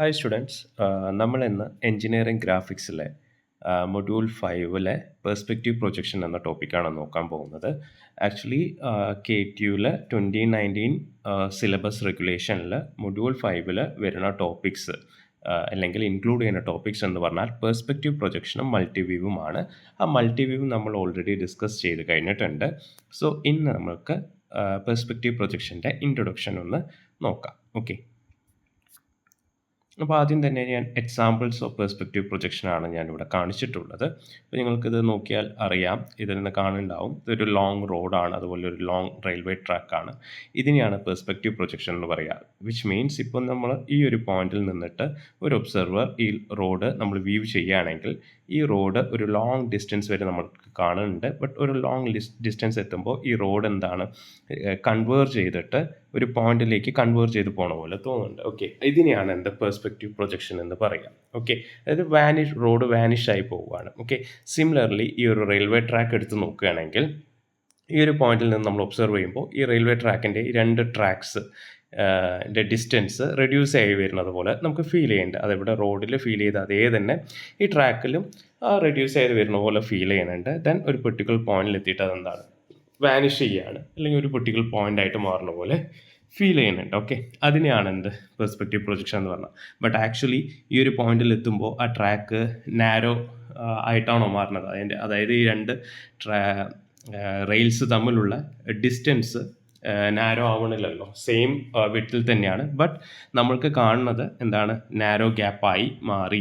Hi students, നമ്മൾ ഇന്ന് engineering ഗ്രാഫിക്സിലെ module 5-ലെ perspective projection എന്ന ടോപ്പിക്കാണ് നോക്കാൻ പോകുന്നത്. ആക്ച്വലി KTUവിലെ 2019 സിലബസ് റെഗുലേഷനിൽ മൊഡ്യൂൾ 5-ൽ വരുന്ന ടോപ്പിക്സ് അല്ലെങ്കിൽ ഇൻക്ലൂഡ് ചെയ്യുന്ന ടോപ്പിക്സ് എന്ന് പറഞ്ഞാൽ പെർസ്പെക്റ്റീവ് പ്രൊജക്ഷനും മൾട്ടിവ്യൂവുമാണ്. ആ മൾട്ടിവ്യൂ നമ്മൾ ഓൾറെഡി ഡിസ്കസ് ചെയ്ത് കഴിഞ്ഞിട്ടുണ്ട്. സോ ഇന്ന് നമുക്ക് പെർസ്പെക്റ്റീവ് പ്രൊജക്ഷൻ്റെ ഇൻട്രൊഡക്ഷൻ ഒന്ന് നോക്കാം. ഓക്കെ, അപ്പോൾ ആദ്യം തന്നെ ഞാൻ എക്സാമ്പിൾസ് ഓഫ് പെർസ്പെക്റ്റീവ് പ്രൊജക്ഷനാണ് ഞാനിവിടെ കാണിച്ചിട്ടുള്ളത്. അപ്പോൾ നിങ്ങൾക്കിത് നോക്കിയാൽ അറിയാം, ഇതിൽ നിന്ന് കാണുന്നുണ്ടാവും ഇതൊരു ലോങ് റോഡാണ്, അതുപോലെ ഒരു ലോങ് റെയിൽവേ ട്രാക്കാണ്. ഇതിനെയാണ് പെർസ്പെക്റ്റീവ് പ്രൊജക്ഷൻ എന്ന് പറയുക. വിച്ച് മീൻസ് ഇപ്പോൾ നമ്മൾ ഈ ഒരു പോയിന്റിൽ നിന്നിട്ട് ഒരു ഒബ്സർവർ ഈ റോഡ് നമ്മൾ വ്യൂ ചെയ്യുകയാണെങ്കിൽ ഈ റോഡ് ഒരു ലോങ് ഡിസ്റ്റൻസ് വരെ നമുക്ക് കാണുന്നുണ്ട്. ബട്ട് ഒരു ലോങ് ഡിസ്റ്റൻസ് എത്തുമ്പോൾ ഈ റോഡ് എന്താണ് കൺവേർജ് ചെയ്തിട്ട് ഒരു പോയിന്റിലേക്ക് കൺവേർജ് ചെയ്ത് പോണ പോലെ തോന്നുന്നുണ്ട്. ഓക്കെ, ഇതിനെയാണ് എൻ്റെ പെർസ്പെക്റ്റീവ് പ്രൊജക്ഷൻ എന്ന് പറയാം. ഓക്കെ, അതായത് റോഡ് വാനിഷ് ആയി പോവുകയാണ്. ഓക്കെ, സിമിലർലി ഈ ഒരു റെയിൽവേ ട്രാക്ക് എടുത്ത് നോക്കുകയാണെങ്കിൽ ഈ ഒരു പോയിന്റിൽ നിന്ന് നമ്മൾ ഒബ്സർവ് ചെയ്യുമ്പോൾ ഈ റെയിൽവേ ട്രാക്കിൻ്റെ ഈ രണ്ട് ട്രാക്സ് ഡിസ്റ്റൻസ് റെഡ്യൂസ് ആയി വരുന്നത് പോലെ നമുക്ക് ഫീൽ ചെയ്യുന്നുണ്ട്. അതിവിടെ റോഡിൽ ഫീൽ ചെയ്ത് അതേ തന്നെ ഈ ട്രാക്കിലും റെഡ്യൂസ് ചെയ്ത് വരുന്ന പോലെ ഫീൽ ചെയ്യുന്നുണ്ട്. ദെൻ ഒരു പെർട്ടിക്കുലർ പോയിന്റിൽ എത്തിയിട്ട് അതെന്താണ് വാനിഷ് ചെയ്യുകയാണ്, അല്ലെങ്കിൽ ഒരു പെർട്ടിക്കുലർ പോയിന്റ് ആയിട്ട് മാറുന്ന പോലെ ഫീൽ ചെയ്യുന്നുണ്ട്. ഓക്കെ, അതിനെയാണ് എന്ത് പെർസ്പെക്റ്റീവ് പ്രൊജക്ഷൻ എന്ന് പറഞ്ഞാൽ. ബട്ട് ആക്ച്വലി ഈ ഒരു പോയിന്റിൽ എത്തുമ്പോൾ ആ ട്രാക്ക് നാരോ ആയിട്ടാണോ മാറുന്നത്, അതായത് ഈ രണ്ട് റെയിൽസ് തമ്മിലുള്ള ഡിസ്റ്റൻസ് നാരോ ആവണില്ലല്ലോ, സെയിം വിട്ടിൽ തന്നെയാണ്. ബട്ട് നമ്മൾക്ക് കാണുന്നത് എന്താണ്, നാരോ ഗ്യാപ്പായി മാറി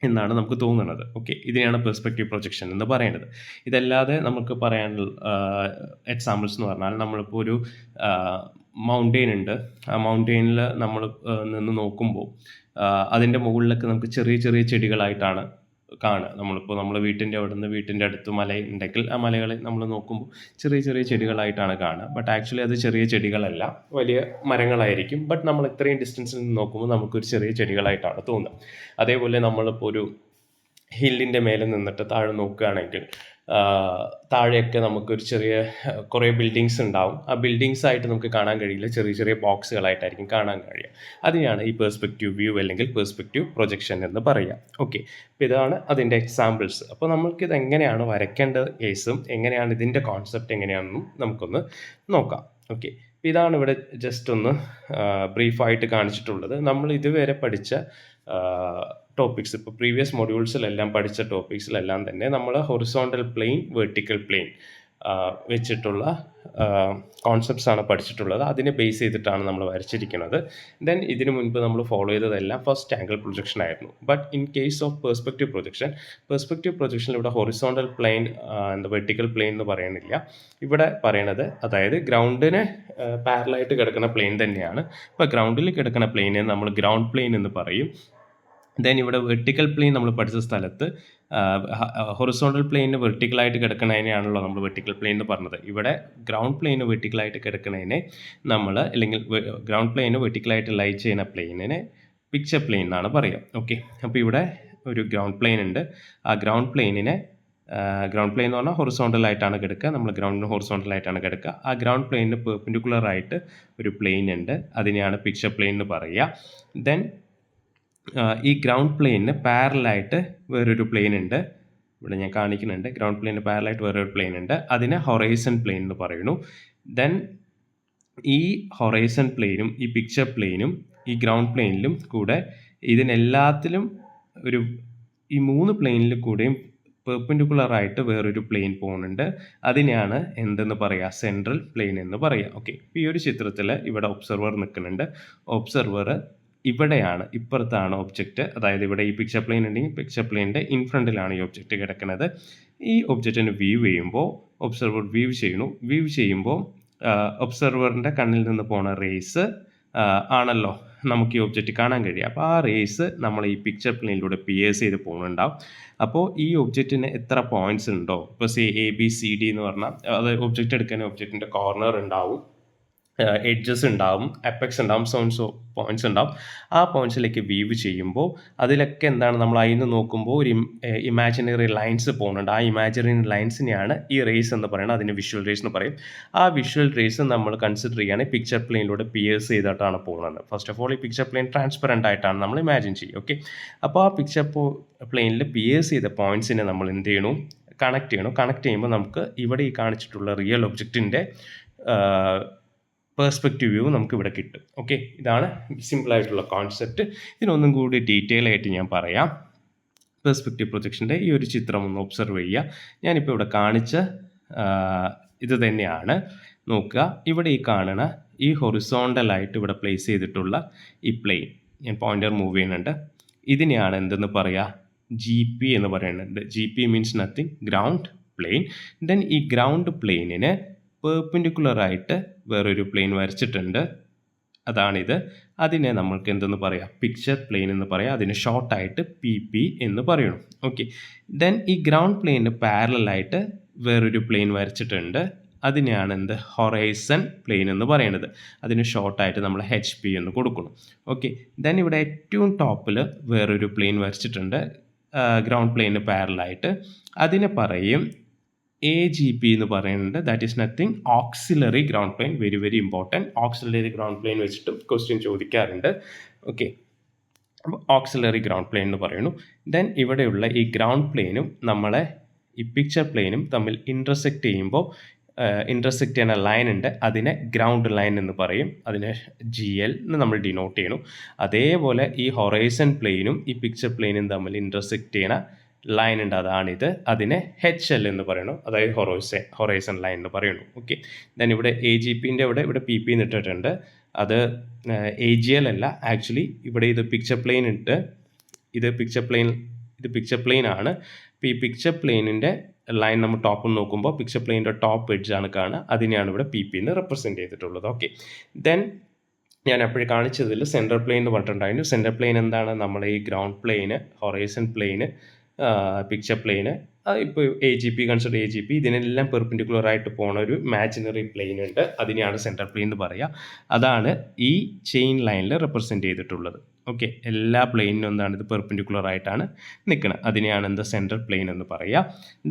എന്നാണ് നമുക്ക് തോന്നുന്നത്. ഓക്കെ, ഇതിനെയാണ് പെർസ്പെക്റ്റീവ് പ്രൊജക്ഷൻ എന്ന് പറയുന്നത്. ഇതല്ലാതെ നമുക്ക് പറയാനുള്ള എക്സാമ്പിൾസ് എന്ന് പറഞ്ഞാൽ, നമ്മളിപ്പോൾ ഒരു മൗണ്ടെയിൻ ഉണ്ട്. ആ മൗണ്ടെയിനിൽ നമ്മൾ നിന്ന് നോക്കുമ്പോൾ അതിൻ്റെ മുകളിലൊക്കെ നമുക്ക് ചെറിയ ചെറിയ ചെടികളായിട്ടാണ് കാണുക. നമ്മളിപ്പോൾ നമ്മൾ വീട്ടിൻ്റെ അടുത്ത് മല ഉണ്ടെങ്കിൽ ആ മലകളെ നമ്മൾ നോക്കുമ്പോൾ ചെറിയ ചെറിയ ചെടികളായിട്ടാണ് കാണുക. ബട്ട് ആക്ച്വലി അത് ചെറിയ ചെടികളല്ല, വലിയ മരങ്ങളായിരിക്കും. ബട്ട് നമ്മൾ ഇത്രയും ഡിസ്റ്റൻസിൽ നിന്ന് നോക്കുമ്പോൾ നമുക്കൊരു ചെറിയ ചെടികളായിട്ടാണ് തോന്നുക. അതേപോലെ നമ്മളിപ്പോൾ ഒരു ഹില്ലിൻ്റെ മേലെ നിന്നിട്ട് താഴെ നോക്കുകയാണെങ്കിൽ താഴെയൊക്കെ നമുക്കൊരു കുറേ ബിൽഡിങ്സ് ഉണ്ടാവും. ആ ബിൽഡിങ്സ് ആയിട്ട് നമുക്ക് കാണാൻ കഴിയില്ല, ചെറിയ ചെറിയ ബോക്സുകളായിട്ടായിരിക്കും കാണാൻ കഴിയുക. അതിനെയാണ് ഈ പെർസ്പെക്റ്റീവ് വ്യൂ അല്ലെങ്കിൽ പെർസ്പെക്റ്റീവ് പ്രൊജക്ഷൻ എന്ന് പറയുക. ഓക്കെ, അപ്പോൾ ഇതാണ് അതിൻ്റെ എക്സാമ്പിൾസ്. അപ്പോൾ നമ്മൾക്കിത് എങ്ങനെയാണ് വരയ്ക്കേണ്ട കേസും എങ്ങനെയാണ് ഇതിൻ്റെ കോൺസെപ്റ്റ് എങ്ങനെയാണെന്നും നമുക്കൊന്ന് നോക്കാം. ഓക്കെ, ഇതാണ് ഇവിടെ ജസ്റ്റ് ഒന്ന് ബ്രീഫായിട്ട് കാണിച്ചിട്ടുള്ളത്. നമ്മൾ ഇതുവരെ പഠിച്ച ടോപ്പിക്സ്, ഇപ്പോൾ പ്രീവിയസ് മൊഡ്യൂൾസിലെല്ലാം പഠിച്ച ടോപ്പിക്സിലെല്ലാം തന്നെ നമ്മൾ ഹൊറിസോണ്ടൽ പ്ലെയിൻ, വെർട്ടിക്കൽ പ്ലെയിൻ വെച്ചിട്ടുള്ള കോൺസെപ്റ്റ്സ് ആണ് പഠിച്ചിട്ടുള്ളത്. അതിനെ ബേസ് ചെയ്തിട്ടാണ് നമ്മൾ വരച്ചിരിക്കുന്നത്. ദെൻ ഇതിനു മുൻപ് നമ്മൾ ഫോളോ ചെയ്തതെല്ലാം ഫസ്റ്റ് ആംഗിൾ പ്രൊജക്ഷൻ ആയിരുന്നു. But in case of perspective പ്രൊജക്ഷനിൽ ഇവിടെ ഹൊറിസോണ്ടൽ പ്ലെയിൻ വെർട്ടിക്കൽ പ്ലെയിൻ എന്ന് പറയുന്നില്ല. ഇവിടെ പറയണത് അതായത് ഗ്രൗണ്ടിന് പാരലായിട്ട് കിടക്കുന്ന പ്ലെയിൻ തന്നെയാണ്. ഇപ്പോൾ ഗ്രൗണ്ടിൽ കിടക്കുന്ന പ്ലെയിനെ നമ്മൾ ഗ്രൗണ്ട് പ്ലെയിൻ എന്ന് പറയും. ദെൻ ഇവിടെ വെർട്ടിക്കൽ പ്ലെയിൻ നമ്മൾ പഠിച്ച സ്ഥലത്ത് ഹൊറിസോണ്ടൽ പ്ലെയിന് വെർട്ടിക്കലായിട്ട് കിടക്കുന്നതിനെയാണല്ലോ നമ്മൾ വെർട്ടിക്കൽ പ്ലെയിൻ എന്ന് പറഞ്ഞത്. ഇവിടെ ഗ്രൗണ്ട് പ്ലെയിന് വെർട്ടിക്കലായിട്ട് കിടക്കുന്നതിനെ നമ്മൾ, അല്ലെങ്കിൽ ഗ്രൗണ്ട് പ്ലെയിന് വെർട്ടിക്കലായിട്ട് ലൈ ചെയ്യുന്ന പ്ലെയിനിനെ പിക്ചർ പ്ലെയിൻ എന്നാണ് പറയുക. ഓക്കെ, അപ്പോൾ ഇവിടെ ഒരു ഗ്രൗണ്ട് പ്ലെയിൻ ഉണ്ട്. ആ ഗ്രൗണ്ട് പ്ലെയിൻ എന്ന് പറഞ്ഞാൽ ഹൊറിസോണ്ടൽ ആയിട്ടാണ് കിടക്കുക. നമ്മൾ ഗ്രൗണ്ടിന് ഹൊറിസോണ്ടൽ ആയിട്ടാണ് കിടക്കുക. ആ ഗ്രൗണ്ട് പ്ലെയിനിന് പെർപെൻഡിക്കുലർ ആയിട്ട് ഒരു പ്ലെയിൻ ഉണ്ട്, അതിനെയാണ് പിക്ചർ പ്ലെയിൻ എന്ന് പറയുക. ദെൻ ഈ ഗ്രൗണ്ട് പ്ലെയിനിന് പാരലായിട്ട് വേറൊരു പ്ലെയിൻ ഉണ്ട്, ഇവിടെ ഞാൻ കാണിക്കുന്നുണ്ട്. ഗ്രൗണ്ട് പ്ലെയിനിന് പാരലായിട്ട് വേറൊരു പ്ലെയിൻ ഉണ്ട്, അതിനെ ഹൊറൈസൺ പ്ലെയിൻ എന്ന് പറയുന്നു. ദെൻ ഈ ഹൊറൈസൺ പ്ലെയിനും ഈ പിക്ചർ പ്ലെയിനും ഈ ഗ്രൗണ്ട് പ്ലെയിനിലും കൂടെ ഇതിനെല്ലാത്തിലും ഈ 3 പ്ലെയിനിൽ കൂടെയും പെർപെൻഡിക്കുലർ ആയിട്ട് വേറൊരു പ്ലെയിൻ പോകുന്നുണ്ട്. അതിനെയാണ് എന്തെന്ന് പറയുക, സെൻട്രൽ പ്ലെയിൻ എന്ന് പറയുക. ഓക്കെ, ഈ ഒരു ചിത്രത്തിൽ ഇവിടെ ഒബ്സർവർ നിൽക്കുന്നുണ്ട്. ഒബ്സർവർ ഇവിടെയാണ്, ഇപ്പുറത്താണ് ഒബ്ജക്റ്റ്. അതായത് ഇവിടെ ഈ പിക്ചർ പ്ലെയിൻ ഉണ്ടെങ്കിൽ പിക്ചർ പ്ലെയിനിൻ്റെ ഇൻഫ്രണ്ടിലാണ് ഈ ഒബ്ജക്റ്റ് കിടക്കുന്നത്. ഈ ഒബ്ജക്റ്റിന് വ്യൂ ചെയ്യുമ്പോൾ ഒബ്സർവർ വ്യൂ ചെയ്യുമ്പോൾ ഒബ്സർവറിൻ്റെ കണ്ണിൽ നിന്ന് പോണ റേസ് ആണല്ലോ നമുക്ക് ഈ ഒബ്ജക്റ്റ് കാണാൻ കഴിയുക. അപ്പോൾ ആ റേസ് നമ്മൾ ഈ പിക്ചർ പ്ലെയിനിലൂടെ പിയേഴ്സ് ചെയ്ത് പോകുന്നുണ്ടാവും. അപ്പോൾ ഈ ഒബ്ജക്റ്റിന് എത്ര പോയിന്റ്സ് ഉണ്ടോ, ഇപ്പോൾ സേ ABCD എന്ന് പറഞ്ഞാൽ അത് ഒബ്ജക്റ്റ് എടുക്കാൻ ഒബ്ജക്റ്റിൻ്റെ കോർണർ ഉണ്ടാവും. എഡ്ജസ് ഉണ്ടാവും, അപ്പെക്സ് ഉണ്ടാവും, സോ പോയിന്റ്സ് ഉണ്ടാവും. ആ പോയിന്റ്സിലേക്ക് വീവ് ചെയ്യുമ്പോൾ അതിലൊക്കെ എന്താണ് നമ്മൾ അതിൽ നിന്ന് നോക്കുമ്പോൾ ഒരു ഇമാജിനറി ലൈൻസ് പോകുന്നുണ്ട്. ആ ഇമാജിനറി ലൈൻസിനെയാണ് ഈ റേസ് എന്ന് പറയുന്നത്. അതിന് വിഷ്വൽ റേസ് എന്ന് പറയും. ആ വിഷ്വൽ റേസ് നമ്മൾ കൺസിഡർ ചെയ്യുകയാണെങ്കിൽ പിക്ചർ പ്ലെയിനിലൂടെ പിയേഴ്സ് ചെയ്തിട്ടാണ് പോകുന്നത്. ഫസ്റ്റ് ഓഫ് ഓൾ ഈ പിക്ചർ പ്ലെയിൻ ട്രാൻസ്പെറൻ്റ് ആയിട്ടാണ് നമ്മൾ ഇമാജിൻ ചെയ്യുക. ഓക്കെ, അപ്പോൾ ആ പിക്ചർ പ്ലെയിനിൽ പിയേഴ്സ് ചെയ്ത പോയിന്റ്സിനെ നമ്മൾ എന്ത് ചെയ്യണം, കണക്ട് ചെയ്യണം. കണക്ട് ചെയ്യുമ്പോൾ നമുക്ക് ഇവിടെ ഈ കാണിച്ചിട്ടുള്ള റിയൽ ഒബ്ജക്റ്റിൻ്റെ പെർസ്പെക്റ്റീവ് വ്യൂ നമുക്ക് ഇവിടെ കിട്ടും. ഓക്കെ, ഇതാണ് സിമ്പിളായിട്ടുള്ള കോൺസെപ്റ്റ്. ഇതിനൊന്നും കൂടി ഡീറ്റെയിൽ ആയിട്ട് ഞാൻ പറയാം. പെർസ്പെക്റ്റീവ് പ്രൊജക്ഷൻ്റെ ഈ ഒരു ചിത്രം ഒന്ന് ഒബ്സർവ് ചെയ്യുക. ഞാനിപ്പോൾ ഇവിടെ കാണിച്ച ഇത് തന്നെയാണ്. നോക്കുക, ഇവിടെ ഈ കാണുന്ന ഈ ഹൊറിസോണ്ടലായിട്ട് ഇവിടെ പ്ലേസ് ചെയ്തിട്ടുള്ള ഈ പ്ലെയിൻ, ഞാൻ പോയിൻ്റർ മൂവ് ചെയ്യുന്നുണ്ട്, ഇതിനെയാണ് എന്തെന്ന് പറയുക, ജി പി എന്ന് പറയുന്നുണ്ട്. G P means nothing, ground plain. Then ഈ ഗ്രൗണ്ട് പ്ലെയിനിന് പെർപെൻഡിക്കുലറായിട്ട് വേറൊരു പ്ലെയിൻ വരച്ചിട്ടുണ്ട്, അതാണിത്. അതിനെ നമ്മൾക്ക് എന്തെന്ന് പറയാം, പിക്ചർ പ്ലെയിൻ എന്ന് പറയാം. അതിന് ഷോർട്ടായിട്ട് പി പി എന്ന് പറയണം. ഓക്കെ, ദെൻ ഈ ഗ്രൗണ്ട് പ്ലെയിന് പാരലായിട്ട് വേറൊരു പ്ലെയിൻ വരച്ചിട്ടുണ്ട്, അതിനെയാണ് എന്ത്, ഹൊറൈസൺ പ്ലെയിൻ എന്ന് പറയുന്നത്. അതിന് ഷോർട്ടായിട്ട് നമ്മൾ എച്ച് പി എന്ന് കൊടുക്കണം. ഓക്കെ, ദെൻ ഇവിടെ ഏറ്റവും ടോപ്പിൽ വേറൊരു പ്ലെയിൻ വരച്ചിട്ടുണ്ട് ഗ്രൗണ്ട് പ്ലെയിന് പാരലായിട്ട്, അതിനെ പറയും എ ജി പി എന്ന് പറയുന്നുണ്ട്. That is nothing, auxiliary ground plain. Very very important. Auxiliary ground plain വെച്ചിട്ട് ക്വസ്റ്റ്യൻ ചോദിക്കാറുണ്ട്. ഓക്കെ, അപ്പോൾ ഓക്സിലറി ഗ്രൗണ്ട് പ്ലെയിൻ എന്ന് പറയുന്നു. ദെൻ ഇവിടെയുള്ള ഈ ഗ്രൗണ്ട് പ്ലെയിനും നമ്മളെ ഈ പിക്ചർ പ്ലെയിനും തമ്മിൽ ഇൻ്റർസെക്റ്റ് ചെയ്യുമ്പോൾ ഇൻ്റർസെക്റ്റ് ചെയ്യുന്ന ലൈൻ ഉണ്ട്, അതിനെ ഗ്രൗണ്ട് ലൈൻ എന്ന് പറയും. അതിനെ ജി എൽ എന്ന് നമ്മൾ ഡിനോട്ട് ചെയ്യണം. അതേപോലെ ഈ ഹൊറൈസൺ പ്ലെയിനും ഈ പിക്ചർ പ്ലെയിനും തമ്മിൽ ഇൻ്റർസെക്റ്റ് ചെയ്യണ ലൈൻ ഉണ്ട്, അതാണിത്. അതിനെ എച്ച് എൽ എന്ന് പറയണു, അതായത് ഹൊറൈസൺ ലൈൻ എന്ന് പറയുന്നു. ഓക്കെ, ദെൻ ഇവിടെ എ ജി പിൻ്റെ ഇവിടെ പി പി എന്ന് ഇട്ടിട്ടുണ്ട്. അത് എ ജി എൽ അല്ല ആക്ച്വലി. ഇവിടെ ഇത് പിക്ചർ പ്ലെയിൻ ഉണ്ട്, ഇത് പിക്ചർ പ്ലെയിൻ ആണ്. അപ്പോൾ ഈ പിക്ചർ പ്ലെയിനിൻ്റെ ലൈൻ നമ്മൾ ടോപ്പിൽ നോക്കുമ്പോൾ പിക്ചർ പ്ലെയിൻ്റെ ടോപ്പ് എഡ്ജാണ് കാണുക, അതിനെയാണ് ഇവിടെ പി പി എന്ന് റെപ്രസെൻറ്റ് ചെയ്തിട്ടുള്ളത്. ഓക്കെ, ദെൻ ഞാൻ എപ്പോഴും കാണിച്ചതിൽ സെൻട്രൽ പ്ലെയിൻ എന്ന് പറഞ്ഞിട്ടുണ്ടായിരുന്നു. സെൻട്രൽ പ്ലെയിൻ എന്താണ്, നമ്മൾ ഈ ഗ്രൗണ്ട് പ്ലെയിന്, ഹൊറൈസൺ പ്ലെയിന്, പിക്ചർ പ്ലെയിന്, ഇപ്പോൾ A G P consider A G P, ഇതിനെല്ലാം പെർപെൻഡിക്കുലർ ആയിട്ട് പോകുന്ന ഒരു ഇമാജിനറി പ്ലെയിൻ ഉണ്ട്, അതിനെയാണ് സെൻട്രൽ പ്ലെയിൻ എന്ന് പറയുക. അതാണ് ഈ ചെയിൻ ലൈനിൽ റെപ്രസെൻറ്റ് ചെയ്തിട്ടുള്ളത്. ഓക്കെ, എല്ലാ പ്ലെയിനും എന്താണ്, ഇത് പെർപെൻഡിക്കുലർ ആയിട്ടാണ് നിൽക്കുന്നത്, അതിനെയാണ് എന്ത്, സെൻട്രൽ പ്ലെയിൻ എന്ന് പറയുക.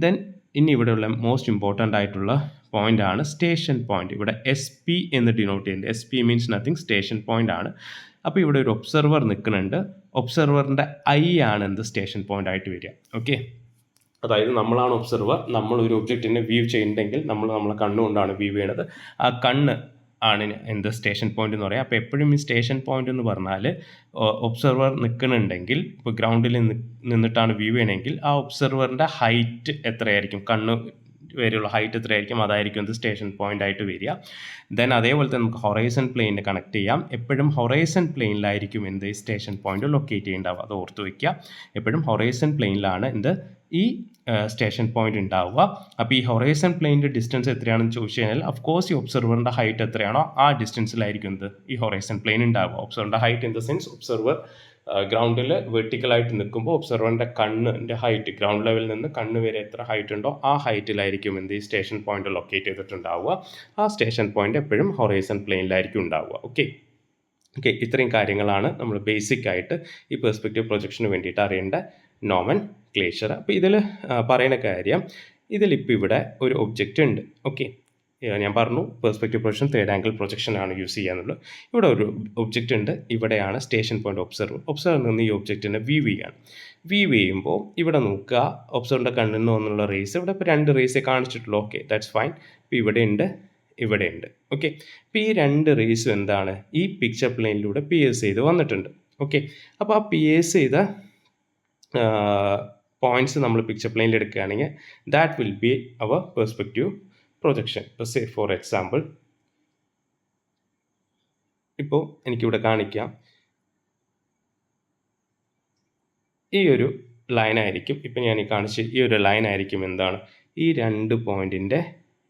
ദെൻ ഇനി ഇവിടെയുള്ള മോസ്റ്റ് ഇമ്പോർട്ടൻ്റ് ആയിട്ടുള്ള പോയിൻ്റ് ആണ് സ്റ്റേഷൻ പോയിൻ്റ്. ഇവിടെ എസ് പി എന്ന് ഡിനോട്ട് ചെയ്യുന്നത്. S P means nothing, station point ആണ്. അപ്പോൾ ഇവിടെ ഒരു ഒബ്സർവർ നിൽക്കുന്നുണ്ട്, ഒബ്സർവറിൻ്റെ ഐ ആണ് എന്ത്, സ്റ്റേഷൻ പോയിൻ്റ് ആയിട്ട് വരിക. ഓക്കെ, അതായത് നമ്മളാണ് ഒബ്സർവർ, നമ്മൾ ഒരു ഒബ്ജക്റ്റിനെ വ്യൂ ചെയ്യുന്നുണ്ടെങ്കിൽ നമ്മൾ നമ്മളെ കണ്ണുകൊണ്ടാണ് വ്യൂ ചെയ്യണത്. ആ കണ്ണ് ആണ് എന്ത്, സ്റ്റേഷൻ പോയിന്റ് എന്ന് പറയാം. അപ്പോൾ എപ്പോഴും ഈ സ്റ്റേഷൻ പോയിന്റ് എന്ന് പറഞ്ഞാൽ ഒബ്സർവർ നിൽക്കുന്നുണ്ടെങ്കിൽ, ഇപ്പോൾ ഗ്രൗണ്ടിൽ നിന്നിട്ടാണ് വ്യൂ ചെയ്യണമെങ്കിൽ ആ ഒബ്സർവറിൻ്റെ ഹൈറ്റ് എത്രയായിരിക്കും, കണ്ണ് വരെയുള്ള ഹൈറ്റ് എത്രയായിരിക്കും, അതായിരിക്കും എന്ത്, സ്റ്റേഷൻ പോയിന്റ് ആയിട്ട് വരിക. ദെൻ അതേപോലെ തന്നെ നമുക്ക് ഹൊറൈസൺ പ്ലെയിനിനെ കണക്ട് ചെയ്യാം. എപ്പോഴും ഹൊറൈസൺ പ്ലെയിനിലായിരിക്കും എന്ത്, സ്റ്റേഷൻ പോയിന്റ് ലൊക്കേറ്റ് ചെയ്യേണ്ടാവുക, അത് ഓർത്ത് വയ്ക്കുക. എപ്പോഴും ഹൊറൈസൺ പ്ലെയിനിലാണ് എന്ത്, ഈ സ്റ്റേഷൻ പോയിന്റ് ഉണ്ടാവുക. അപ്പോൾ ഈ ഹൊറൈസൺ പ്ലെയിനിൻ്റെ ഡിസ്റ്റൻസ് എത്രയാണെന്ന് ചോദിച്ചു കഴിഞ്ഞാൽ അഫ്കോഴ്സ് ഈ ഒബ്സർവറിൻ്റെ ഹൈറ്റ് എത്രയാണോ ആ ഡിസ്റ്റൻസിലായിരിക്കും എന്ത്, ഈ ഹൊറൈസൺ പ്ലെയിൻ ഉണ്ടാവുക. ഒബ്സർവറിൻ്റെ height in the sense, observer ഗ്രൗണ്ടിൽ വെർട്ടിക്കലായിട്ട് നിൽക്കുമ്പോൾ ഒബ്സർവറിൻ്റെ കണ്ണിൻ്റെ ഹൈറ്റ്, ഗ്രൗണ്ട് ലെവലിൽ നിന്ന് കണ്ണ് വരെ എത്ര ഹൈറ്റ് ഉണ്ടോ ആ ഹൈറ്റിലായിരിക്കും എന്ത്, ഈ സ്റ്റേഷൻ പോയിന്റ് ലൊക്കേറ്റ് ചെയ്തിട്ടുണ്ടാവുക. ആ സ്റ്റേഷൻ പോയിന്റ് എപ്പോഴും ഹൊറൈസൺ പ്ലെയിനിലായിരിക്കും ഉണ്ടാവുക. ഓക്കെ, ഇത്രയും കാര്യങ്ങളാണ് നമ്മൾ ബേസിക് ആയിട്ട് ഈ പെർസ്പെക്റ്റീവ് പ്രൊജക്ഷന് വേണ്ടിയിട്ട് അറിയേണ്ട നോമൻ ക്ലേച്ചർ. അപ്പോൾ ഇതിൽ പറയുന്ന കാര്യം, ഇതിലിപ്പോൾ ഇവിടെ ഒരു ഒബ്ജക്റ്റ് ഉണ്ട്. ഓക്കെ, ഞാൻ പറഞ്ഞു perspective projection third angle projection ആണ് യൂസ് ചെയ്യാനുള്ളത്. ഇവിടെ ഒരു ഒബ്ജക്റ്റ് ഉണ്ട്, ഇവിടെയാണ് സ്റ്റേഷൻ പോയിന്റ് ഒബ്സർവർ നിന്ന് ഈ ഒബ്ജക്റ്റിനെ വ്യൂ ചെയ്യാണ്. വ്യൂ ചെയ്യുമ്പോൾ ഇവിടെ നോക്കുക, ഒബ്സർവറിൻ്റെ കണ്ണിൽ നിന്ന് വന്നുള്ള റേസ്, ഇവിടെ ഇപ്പോൾ 2 റേസേ കാണിച്ചിട്ടുള്ളൂ. Okay, that's fine. ഇപ്പോൾ ഇവിടെ ഉണ്ട്. ഓക്കെ, ഇപ്പോൾ ഈ 2 റേസും എന്താണ്, ഈ പിക്ചർ പ്ലെയിനിലൂടെ പിയേഴ്സ് ചെയ്ത് വന്നിട്ടുണ്ട്. ഓക്കെ, അപ്പോൾ ആ പിയേഴ്സ് ചെയ്ത പോയിന്റ്സ് നമ്മൾ പിക്ചർ പ്ലെയിനിൽ എടുക്കുകയാണെങ്കിൽ that will be our perspective projection. ഇപ്പോൾ സേ ഫോർ എക്സാമ്പിൾ, ഇപ്പോൾ എനിക്കിവിടെ കാണിക്കാം, ഈ ഒരു ലൈനായിരിക്കും, ഇപ്പം ഞാൻ ഈ കാണിച്ച് ഈ ഒരു ലൈനായിരിക്കും എന്താണ്, ഈ 2 പോയിൻറ്റിൻ്റെ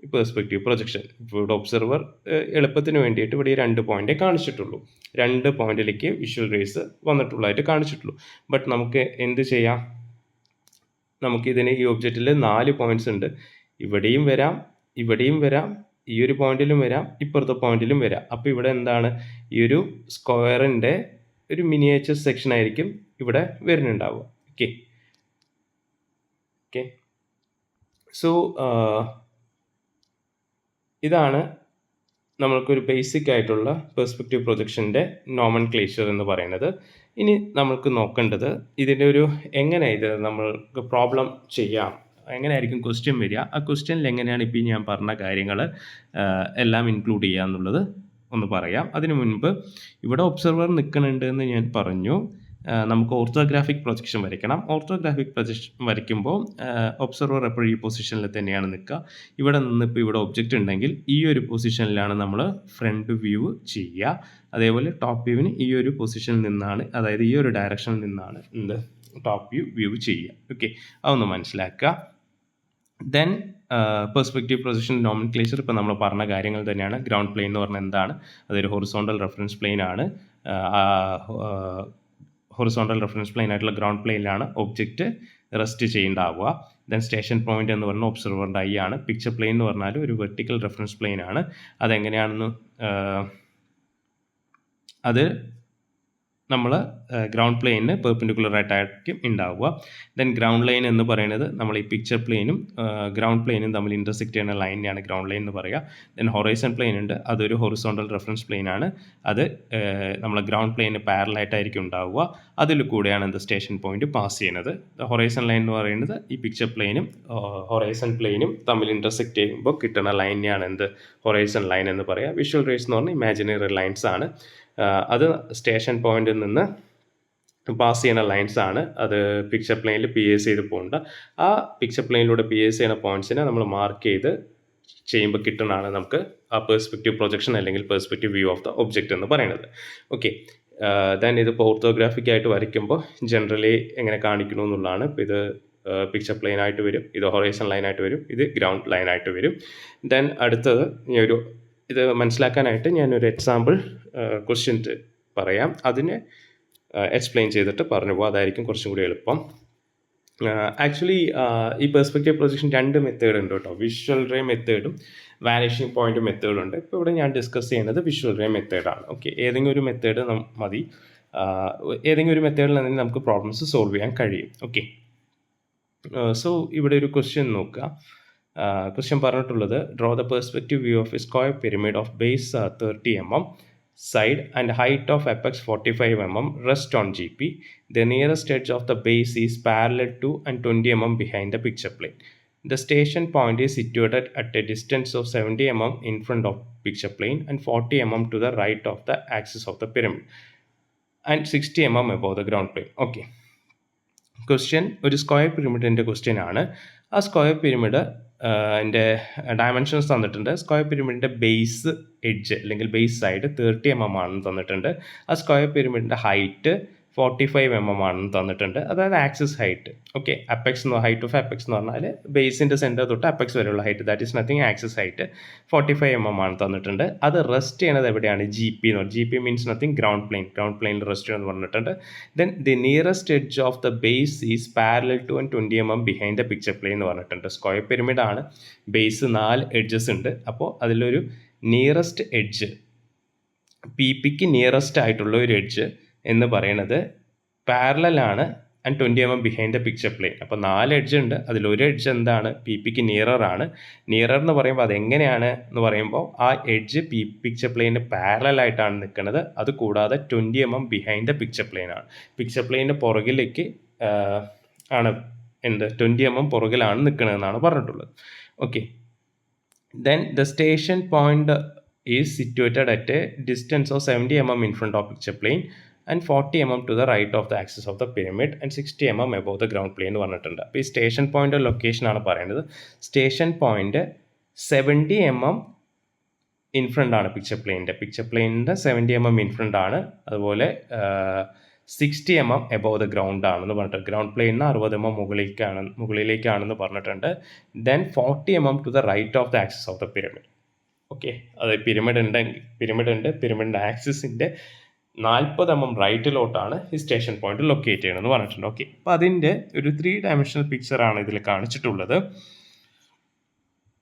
പെർസ്പെക്റ്റീവ് പ്രൊജക്ഷൻ. ഇപ്പോൾ ഇവിടെ ഒബ്സർവർ എളുപ്പത്തിന് വേണ്ടിയിട്ട് ഇവിടെ ഈ 2 പോയിൻറ്റേ കാണിച്ചിട്ടുള്ളൂ, 2 പോയിൻറ്റിലേക്ക് വിഷ്വൽ റേസ് വന്നിട്ടുള്ളതായിട്ട് കാണിച്ചിട്ടുള്ളൂ. ബട്ട് നമുക്ക് എന്ത് ചെയ്യാം, നമുക്കിതിന് ഈ ഒബ്ജക്റ്റിൽ 4 പോയിൻറ്റ്സ് ഉണ്ട്, ഇവിടെയും വരാം, ഇവിടെയും വരാം, ഈ ഒരു പോയിന്റിലും വരാം, ഇപ്പുറത്തെ പോയിന്റിലും വരാം. അപ്പോൾ ഇവിടെ എന്താണ്, ഈ ഒരു സ്ക്വയറിൻ്റെ ഒരു മിനിയേച്ചർ സെക്ഷൻ ആയിരിക്കും ഇവിടെ വരുന്നുണ്ടാവുക. ഓക്കെ ഓക്കെ സോ ഇതാണ് നമ്മൾക്കൊരു ബേസിക് ആയിട്ടുള്ള പെർസ്പെക്റ്റീവ് പ്രൊജക്ഷൻ്റെ നോമൻക്ലേച്ചർ എന്ന് പറയുന്നത്. ഇനി നമ്മൾക്ക് നോക്കേണ്ടത് ഇതിൻ്റെ ഒരു എങ്ങനെ ഇത് നമ്മൾക്ക് പ്രോബ്ലം ചെയ്യാം, എങ്ങനെയായിരിക്കും ക്വസ്റ്റ്യൻ വരിക, ആ ക്വസ്റ്റ്യനിൽ എങ്ങനെയാണ് ഇപ്പോൾ ഞാൻ പറഞ്ഞ കാര്യങ്ങൾ എല്ലാം ഇൻക്ലൂഡ് ചെയ്യുക എന്നുള്ളത് ഒന്ന് പറയാം. അതിനു മുൻപ് ഇവിടെ ഒബ്സർവർ നിൽക്കുന്നുണ്ട് എന്ന് ഞാൻ പറഞ്ഞു. നമുക്ക് ഓർത്തോഗ്രാഫിക് പ്രൊജക്ഷൻ വരയ്ക്കണം. ഓർത്തോഗ്രാഫിക് പ്രൊജക്ഷൻ വരയ്ക്കുമ്പോൾ ഒബ്സർവർ എപ്പോഴും ഈ പൊസിഷനിൽ തന്നെയാണ് നിൽക്കുക. ഇവിടെ നിന്നിപ്പോൾ ഇവിടെ ഒബ്ജക്റ്റ് ഉണ്ടെങ്കിൽ ഈ ഒരു പൊസിഷനിലാണ് നമ്മൾ ഫ്രണ്ട് വ്യൂ ചെയ്യുക. അതേപോലെ ടോപ്പ് വ്യൂവിന് ഈ ഒരു പൊസിഷനിൽ നിന്നാണ്, അതായത് ഈ ഒരു ഡയറക്ഷനിൽ നിന്നാണ് എന്ത് ടോപ്പ് വ്യൂ ചെയ്യുക. ഓക്കെ, അതൊന്ന് മനസ്സിലാക്കുക. ദെൻ പെർസ്പെക്റ്റീവ് പ്രൊജക്ഷൻ നോമൻക്ലേച്ചർ ഇപ്പോൾ നമ്മൾ പറഞ്ഞ കാര്യങ്ങൾ തന്നെയാണ്. ഗ്രൗണ്ട് പ്ലെയിൻ എന്ന് പറഞ്ഞാൽ എന്താണ്, അതൊരു ഹൊറിസോണ്ടൽ റെഫറൻസ് പ്ലെയിൻ ആണ്. ഹൊറിസോണ്ടൽ റെഫറൻസ് പ്ലെയിൻ ആയിട്ടുള്ള ഗ്രൗണ്ട് പ്ലെയിനിലാണ് ഒബ്ജക്റ്റ് റെസ്റ്റ് ചെയ്യേണ്ടാവുക. ദെൻ സ്റ്റേഷൻ പോയിന്റ് എന്ന് പറഞ്ഞാൽ ഒബ്സർവറിൻ്റെ ഐ ആണ്. പിക്ചർ പ്ലെയിൻ എന്ന് പറഞ്ഞാൽ ഒരു വെർട്ടിക്കൽ റെഫറൻസ് പ്ലെയിൻ ആണ്. അതെങ്ങനെയാണെന്ന് അത് നമ്മൾ ഗ്രൗണ്ട് പ്ലെയിനിന് പെർപെൻഡിക്കുലർ ആയിട്ടായിരിക്കും ഉണ്ടാവുക. ദെൻ ഗ്രൗണ്ട് ലൈൻ എന്ന് പറയുന്നത് നമ്മൾ ഈ പിക്ചർ പ്ലെയിനും ഗ്രൗണ്ട് പ്ലെയിനും തമ്മിൽ ഇൻ്റർസെക്റ്റ് ചെയ്യുന്ന ലൈനിനെയാണ് ഗ്രൗണ്ട് ലൈൻ എന്ന് പറയുക. ദെൻ ഹൊറൈസൺ പ്ലെയിൻ ഉണ്ട്, അതൊരു ഹൊറിസോണ്ടൽ റെഫറൻസ് പ്ലെയിൻ ആണ്. അത് നമ്മൾ ഗ്രൗണ്ട് പ്ലെയിന് പാരലായിട്ടായിരിക്കും ഉണ്ടാവുക. അതിൽ കൂടെയാണ് എന്ത് സ്റ്റേഷൻ പോയിന്റ് പാസ് ചെയ്യുന്നത്. ഹൊറൈസൺ ലൈൻ എന്ന് പറയുന്നത് ഈ പിക്ചർ പ്ലെയിനും ഹൊറൈസൺ പ്ലെയിനും തമ്മിൽ ഇൻ്റർസെക്റ്റ് ചെയ്യുമ്പോൾ കിട്ടുന്ന ലൈനെയാണ് എന്ത് ഹൊറൈസൺ ലൈൻ എന്ന് പറയുക. വിഷ്വൽ റേസ് എന്ന് പറഞ്ഞാൽ ഇമാജിനറി ലൈൻസ് ആണ്. അത് സ്റ്റേഷൻ പോയിന്റിൽ നിന്ന് പാസ് ചെയ്യുന്ന ലൈൻസ് ആണ്. അത് പിക്ചർ പ്ലെയിനിൽ PS ചെയ്ത് പോകേണ്ട. ആ പിക്ചർ പ്ലെയിനിലൂടെ PS ചെയ്യുന്ന പോയിന്റ്സിനെ നമ്മൾ മാർക്ക് ചെയ്ത് ചെയ്യുമ്പോൾ കിട്ടുന്നതാണ് നമുക്ക് ആ പെർസ്പെക്റ്റീവ് പ്രൊജക്ഷൻ അല്ലെങ്കിൽ perspective view of the object എന്ന് പറയുന്നത്. ഓക്കെ, ദെൻ ഇതിപ്പോൾ ഓർത്തോഗ്രാഫിക് ആയിട്ട് വരയ്ക്കുമ്പോൾ ജനറലി എങ്ങനെ കാണിക്കണു എന്നുള്ളതാണ്. ഇപ്പോൾ ഇത് പിക്ചർ പ്ലെയിൻ ആയിട്ട് വരും, ഇത് ഹൊറൈസൺ ലൈനായിട്ട് വരും, ഇത് ഗ്രൗണ്ട് ലൈനായിട്ട് വരും. ദെൻ അടുത്തത് ഇത് മനസ്സിലാക്കാനായിട്ട് ഞാനൊരു എക്സാമ്പിൾ ക്വസ്റ്റ്യൻ പറയാം, അതിനെ എക്സ്പ്ലെയിൻ ചെയ്തിട്ട് പറഞ്ഞു പോകും, അതായിരിക്കും കുറച്ചും കൂടി എളുപ്പം. ആക്ച്വലി ഈ പെർസ്പെക്റ്റീവ് പ്രൊജക്ഷൻ 2 മെത്തേഡ് ഉണ്ട് കേട്ടോ. വിഷ്വൽ റേ മെത്തേഡും വാനിഷിംഗ് പോയിന്റ് മെത്തേഡും ഉണ്ട്. ഇപ്പോൾ ഇവിടെ ഞാൻ ഡിസ്കസ് ചെയ്യുന്നത് വിഷ്വൽ റേ മെത്തേഡാണ്. ഓക്കെ, ഏതെങ്കിലും ഒരു മെത്തേഡ് മതി. ഏതെങ്കിലും ഒരു മെത്തേഡിൽ നിന്ന് നമുക്ക് പ്രോബ്ലംസ് സോൾവ് ചെയ്യാൻ കഴിയും. ഓക്കെ, സോ ഇവിടെ ഒരു ക്വസ്റ്റ്യൻ നോക്കുക. ക്വസ്റ്റ്യൻ പറഞ്ഞിട്ടുള്ളത് draw the perspective view of A square pyramid of base 30 mm, side and height of apex 45 mm, rest on GP. The nearest edge of the base is parallel to and 20 mm behind the picture plane. The station point is situated at a distance of 70 mm in front of picture plane and 40 mm to the right of the axis of the pyramid and 60 mm above the ground plane. Okay, question ഒരു square പിരമിഡിൻ്റെ question ആണ്. ആ square pyramid അതിൻ്റെ dimensions തന്നിട്ടുണ്ട്. Square പിരമിഡിൻ്റെ base edge അല്ലെങ്കിൽ base side 30 mm ആണെന്ന് തന്നിട്ടുണ്ട്. ആ square പിരമിഡിൻ്റെ height 45 mm ആണെന്ന് തന്നിട്ടുണ്ട്, അതായത് ആക്സിസ് ഹൈറ്റ്. ഓക്കെ, അപ്പെക്സ് എന്ന് ഹൈറ്റ് ഓഫ് അപ്പെക്സ് എന്ന് പറഞ്ഞാൽ ബേസിൻ്റെ സെൻറ്റർ തൊട്ട് അപ്പെക്സ് വരെയുള്ള height, that is nothing axis height 45 mm ആണ് തന്നിട്ടുണ്ട്. അത് റെസ്റ്റ് ചെയ്യണത് എവിടെയാണ്? GP എന്ന് പറഞ്ഞാൽ GP means nothing ground plain, ground പ്ലെയിനിൽ റെസ്റ്റ് ചെയ്യുമെന്ന് പറഞ്ഞിട്ടുണ്ട്. Then the nearest edge of the base is parallel two and 20 mm behind the picture plane എന്ന് പറഞ്ഞിട്ടുണ്ട്. സ്ക്വയർ പിരമിഡ് ആണ്, ബേസ് 4 എഡ്ജസ് ഉണ്ട്. അപ്പോൾ അതിലൊരു നിയറസ്റ്റ് എഡ്ജ്, PPക്ക് നിയറസ്റ്റ് ആയിട്ടുള്ള ഒരു എഡ്ജ് എന്ന് പറയുന്നത് പാരലലാണ് and 20 mm behind the picture plane. അപ്പോൾ 4 എഡ്ജ് ഉണ്ട്, അതിലൊരു എഡ്ജ് എന്താണ്? PPക്ക് നിയറർ ആണ്. നിയറർ എന്ന് പറയുമ്പോൾ അതെങ്ങനെയാണ് എന്ന് പറയുമ്പോൾ ആ എഡ്ജ് പിക്ചർ പ്ലെയിന് പാരലായിട്ടാണ് നിൽക്കുന്നത്. അത് കൂടാതെ 20 mm behind the picture plane ആണ്. പിക്ചർ പ്ലെയിൻ്റെ പുറകിലേക്ക് ആണ് എന്ത് 20 mm പുറകിലാണ് നിൽക്കുന്നതെന്നാണ് പറഞ്ഞിട്ടുള്ളത്. Okay, then the station point is situated at A distance of 70 mm in front of picture plane and 40 mm to the right of the axis of the pyramid and 60 mm above the ground plane എന്ന് പറഞ്ഞിട്ടുണ്ട്. അപ്പോൾ ഈ station point ലൊക്കേഷനാണ് പറയുന്നത്. Station point 70 mm in front ആണ് picture പ്ലെയിനിൻ്റെ 70 mm in front ആണ്. അതുപോലെ 60 mm എബോവ് ദ ഗ്രൗണ്ട് ആണെന്ന് പറഞ്ഞിട്ട്, ഗ്രൗണ്ട് പ്ലെയിനിന് 60 mm മുകളിലേക്കാണെന്ന് പറഞ്ഞിട്ടുണ്ട്. Then 40 mm to the right of the axis of the pyramid. Okay, അത് പിരമിഡിൻ്റെ ആക്സിസിൻ്റെ 40 mm റൈറ്റിലോട്ടാണ് ഈ സ്റ്റേഷൻ പോയിന്റ് ലൊക്കേറ്റ് ചെയ്യണമെന്ന് പറഞ്ഞിട്ടുണ്ട്. ഓക്കെ, അപ്പോൾ അതിൻ്റെ ഒരു 3 dimensional പിക്ചറാണ് ഇതിൽ കാണിച്ചിട്ടുള്ളത്.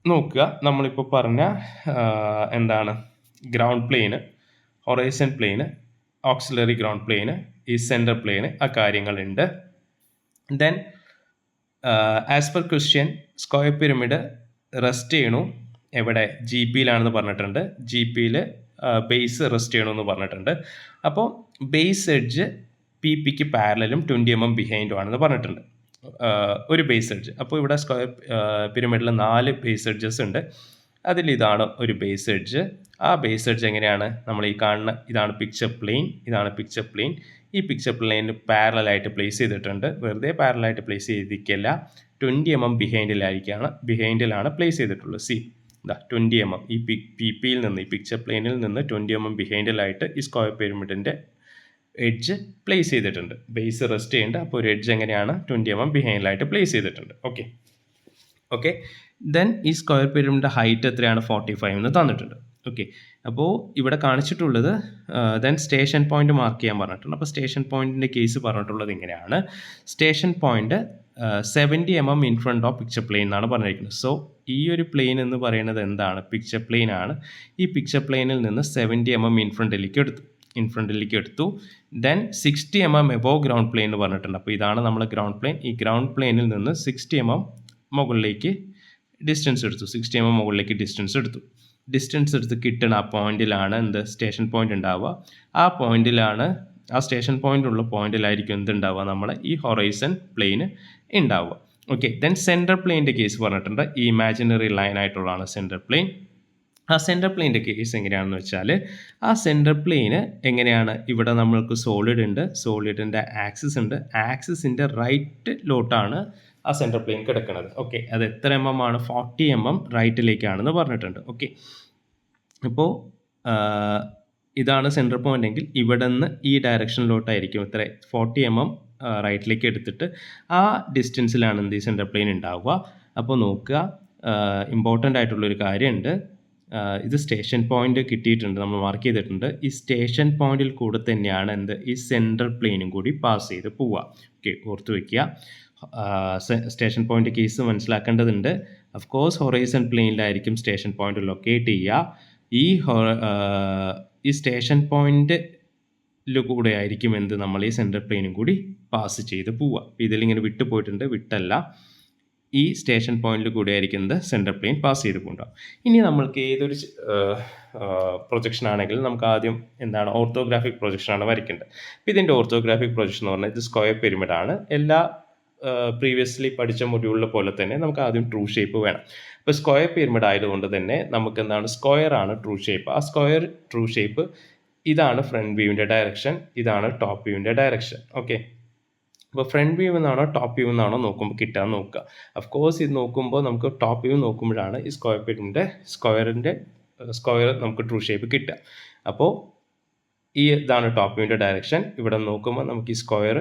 നോക്കുക, നമ്മളിപ്പോൾ പറഞ്ഞ എന്താണ് ഗ്രൗണ്ട് പ്ലെയിന്, ഹൊറൈസൺ പ്ലെയിന്, ഓക്സിലറി ഗ്രൗണ്ട് പ്ലെയിന്, ഈ സെൻറ്റർ പ്ലെയിന്, ആ കാര്യങ്ങളുണ്ട്. Then as per question square pyramid rest ചെയ്യണു എവിടെ? ജി പിയിലാണെന്ന് പറഞ്ഞിട്ടുണ്ട്. ജി പിയിൽ ബേസ് റെസ്റ്റ് ചെയ്യണമെന്ന് പറഞ്ഞിട്ടുണ്ട്. അപ്പോൾ ബേസ് എഡ്ജ് പി പിക്ക് പാരലും 20 mm ബിഹൈൻഡും ആണെന്ന് പറഞ്ഞിട്ടുണ്ട്. ഒരു ബേസ് എഡ്ജ്. അപ്പോൾ ഇവിടെ സ്ക്വയർ പിരമിഡിൽ 4 ബേസ് എഡ്ജസ് ഉണ്ട്. അതിൽ ഇതാണ് ഒരു ബേസ് എഡ്ജ്. ആ ബേസ് എഡ്ജ് എങ്ങനെയാണ്? നമ്മൾ ഈ കാണുന്ന ഇതാണ് പിക്ചർ പ്ലെയിൻ, ഇതാണ് പിക്ചർ പ്ലെയിൻ. ഈ പിക്ചർ പ്ലെയിനിന് പാരലായിട്ട് പ്ലേസ് ചെയ്തിട്ടുണ്ട്. വെറുതെ പാരലായിട്ട് പ്ലേസ് ചെയ്തിരിക്കില്ല, 20 mm ബിഹൈൻഡിലാണ് പ്ലേസ് ചെയ്തിട്ടുള്ളത്. സി ഇതാ 20 mm ഈ പി പിയിൽ നിന്ന്, ഈ പിക്ചർ പ്ലെയിനിൽ നിന്ന് 20 mm ബിഹൈൻഡിലായിട്ട് ഈ സ്ക്വയർ പിരമിഡിൻ്റെ എഡ്ജ് പ്ലേസ് ചെയ്തിട്ടുണ്ട്. ബേസ് റെസ്റ്റ് ചെയ്യേണ്ട, അപ്പോൾ ഒരു എഡ്ജ് എങ്ങനെയാണ്? 20 mm ബിഹൈൻഡിലായിട്ട് പ്ലേസ് ചെയ്തിട്ടുണ്ട്. ഓക്കെ. ദെൻ ഈ സ്ക്വയർ പിരമിഡിൻ്റെ ഹൈറ്റ് എത്രയാണ്? 45 എന്ന് തന്നിട്ടുണ്ട്. ഓക്കെ. അപ്പോൾ ഇവിടെ കാണിച്ചിട്ടുള്ളത് ദെൻ സ്റ്റേഷൻ പോയിന്റ് മാർക്ക് ചെയ്യാൻ പറഞ്ഞിട്ടുണ്ട്. അപ്പോൾ സ്റ്റേഷൻ പോയിന്റിൻ്റെ കേസ് പറഞ്ഞിട്ടുള്ളത് ഇങ്ങനെയാണ്. Station point 70 mm in front of picture plane എന്നാണ് പറഞ്ഞിരിക്കുന്നത്. സോ ഈ ഒരു പ്ലെയിൻ എന്ന് പറയുന്നത് എന്താണ്? പിക്ചർ പ്ലെയിൻ ആണ്. ഈ പിക്ചർ പ്ലെയിനിൽ നിന്ന് 70 mm ഇൻഫ്രണ്ടിലേക്ക് എടുത്തു. Then 60 mm above ground plain എന്ന് പറഞ്ഞിട്ടുണ്ട്. അപ്പോൾ ഇതാണ് നമ്മൾ ഗ്രൗണ്ട് പ്ലെയിൻ. ഈ ഗ്രൗണ്ട് പ്ലെയിനിൽ നിന്ന് 60 mm മുകളിലേക്ക് ഡിസ്റ്റൻസ് എടുത്തു. 60 mm മുകളിലേക്ക് ഡിസ്റ്റൻസ് എടുത്ത് കിട്ടുന്ന ആ പോയിന്റിലാണ് എന്ത്? സ്റ്റേഷൻ പോയിന്റ് ഉണ്ടാവുക. ആ പോയിന്റിലാണ്, ആ സ്റ്റേഷൻ പോയിന്റ് ഉള്ള പോയിന്റിലായിരിക്കും എന്തുണ്ടാവുക? നമ്മളെ ഈ ഹൊറൈസൺ പ്ലെയിന് ഉണ്ടാവുക. ഓക്കെ. ദെൻ സെൻറ്റർ പ്ലെയിൻ്റെ കേസ് പറഞ്ഞിട്ടുണ്ട്. ഈ ഇമാജിനറി ലൈൻ ആയിട്ടുള്ളതാണ് സെൻറ്റർ പ്ലെയിൻ. ആ സെൻറ്റർ പ്ലെയിൻ്റെ കേസ് എങ്ങനെയാണെന്ന് വെച്ചാൽ, ആ സെൻറ്റർ പ്ലെയിന് എങ്ങനെയാണ്? ഇവിടെ നമ്മൾക്ക് സോളിഡ് ഉണ്ട്, സോളിഡിൻ്റെ ആക്സിസ് ഉണ്ട്. ആക്സിസിൻ്റെ റൈറ്റിലോട്ടാണ് ആ സെൻറ്റർ പ്ലെയിൻ കിടക്കുന്നത്. ഓക്കെ. അത് എത്ര mm ആണ്? 40 mm റൈറ്റിലേക്കാണെന്ന് പറഞ്ഞിട്ടുണ്ട്. ഓക്കെ. അപ്പോൾ ഇതാണ് സെൻറ്റർ പോയിന്റ് എങ്കിൽ ഇവിടെ നിന്ന് ഈ ഡയറക്ഷനിലോട്ടായിരിക്കും ഇത്ര 40 mm റൈറ്റിലേക്ക് എടുത്തിട്ട് ആ ഡിസ്റ്റൻസിലാണ് എന്ത് ഈ സെൻറ്റർ പ്ലെയിൻ ഉണ്ടാവുക. അപ്പോൾ നോക്കുക, ഇമ്പോർട്ടൻ്റ് ആയിട്ടുള്ളൊരു കാര്യമുണ്ട്. ഇത് സ്റ്റേഷൻ പോയിന്റ് കിട്ടിയിട്ടുണ്ട്, നമ്മൾ മാർക്ക് ചെയ്തിട്ടുണ്ട്. ഈ സ്റ്റേഷൻ പോയിന്റിൽ കൂടെ തന്നെയാണ് എന്ത്? ഈ സെൻട്രൽ പ്ലെയിനും കൂടി പാസ് ചെയ്ത് പോവുക. ഓക്കെ, ഓർത്ത് വയ്ക്കുക. സ്റ്റേഷൻ പോയിന്റ് കേസ് മനസ്സിലാക്കേണ്ടതുണ്ട്. ഓഫ് കോഴ്സ് ഹൊറൈസൺ പ്ലെയിനിലായിരിക്കും സ്റ്റേഷൻ പോയിന്റ് ലൊക്കേറ്റ് ചെയ്യുക. ഈ സ്റ്റേഷൻ പോയിന്റിൽ കൂടെ ആയിരിക്കും എന്ത്? നമ്മൾ ഈ സെൻട്രൽ പ്ലെയിനും കൂടി പാസ് ചെയ്ത് പോവുക. ഇതിലിങ്ങനെ വിട്ടു പോയിട്ടുണ്ട്, വിട്ടല്ല. ഈ സ്റ്റേഷൻ പോയിന്റിൽ കൂടെ ആയിരിക്കുന്നത് സെൻട്രൽ പ്ലെയിൻ പാസ് ചെയ്ത് പോകണ്ടാവും. ഇനി നമ്മൾക്ക് ഏതൊരു പ്രൊജക്ഷൻ ആണെങ്കിൽ നമുക്ക് ആദ്യം എന്താണ്? ഓർത്തോഗ്രാഫിക് പ്രൊജക്ഷനാണ് വരയ്ക്കേണ്ടത്. അപ്പോൾ ഇതിൻ്റെ ഓർത്തോഗ്രാഫിക് പ്രൊജക്ഷൻ എന്ന് പറഞ്ഞാൽ ഇത് സ്ക്വയർ പിരമിഡാണ്. എല്ലാ പ്രീവിയസ്ലി പഠിച്ച മൊഡ്യൂളിലെ പോലെ തന്നെ നമുക്ക് ആദ്യം ട്രൂ ഷേപ്പ് വേണം. അപ്പോൾ സ്ക്വയർ പിരമിഡ് ആയതുകൊണ്ട് തന്നെ നമുക്ക് എന്താണ്? സ്ക്വയർ ആണ് ട്രൂ ഷേപ്പ്. ആ സ്ക്വയർ ട്രൂ ഷേപ്പ് ഇതാണ് ഫ്രണ്ട് വ്യൂവിൻ്റെ ഡയറക്ഷൻ, ഇതാണ് ടോപ്പ് വ്യൂവിൻ്റെ ഡയറക്ഷൻ. ഓക്കെ. അപ്പോൾ ഫ്രണ്ട് വ്യൂ എന്നാണോ ടോപ്പ് വ്യൂ എന്നാണോ നോക്കുമ്പോൾ കിട്ടാൻ നോക്കുക. ഓഫ് കോഴ്സ് ഇത് നോക്കുമ്പോൾ നമുക്ക് ടോപ്പ് വ്യൂ നോക്കുമ്പോഴാണ് ഈ സ്ക്വയർ പിരമിഡിൻ്റെ സ്ക്വയർ നമുക്ക് ട്രൂ ഷേപ്പ് കിട്ടുക. അപ്പോൾ ഇതാണ് ടോപ്പ് വ്യൂവിൻ്റെ ഡയറക്ഷൻ. ഇവിടെ നോക്കുമ്പോൾ നമുക്ക് ഈ സ്ക്വയർ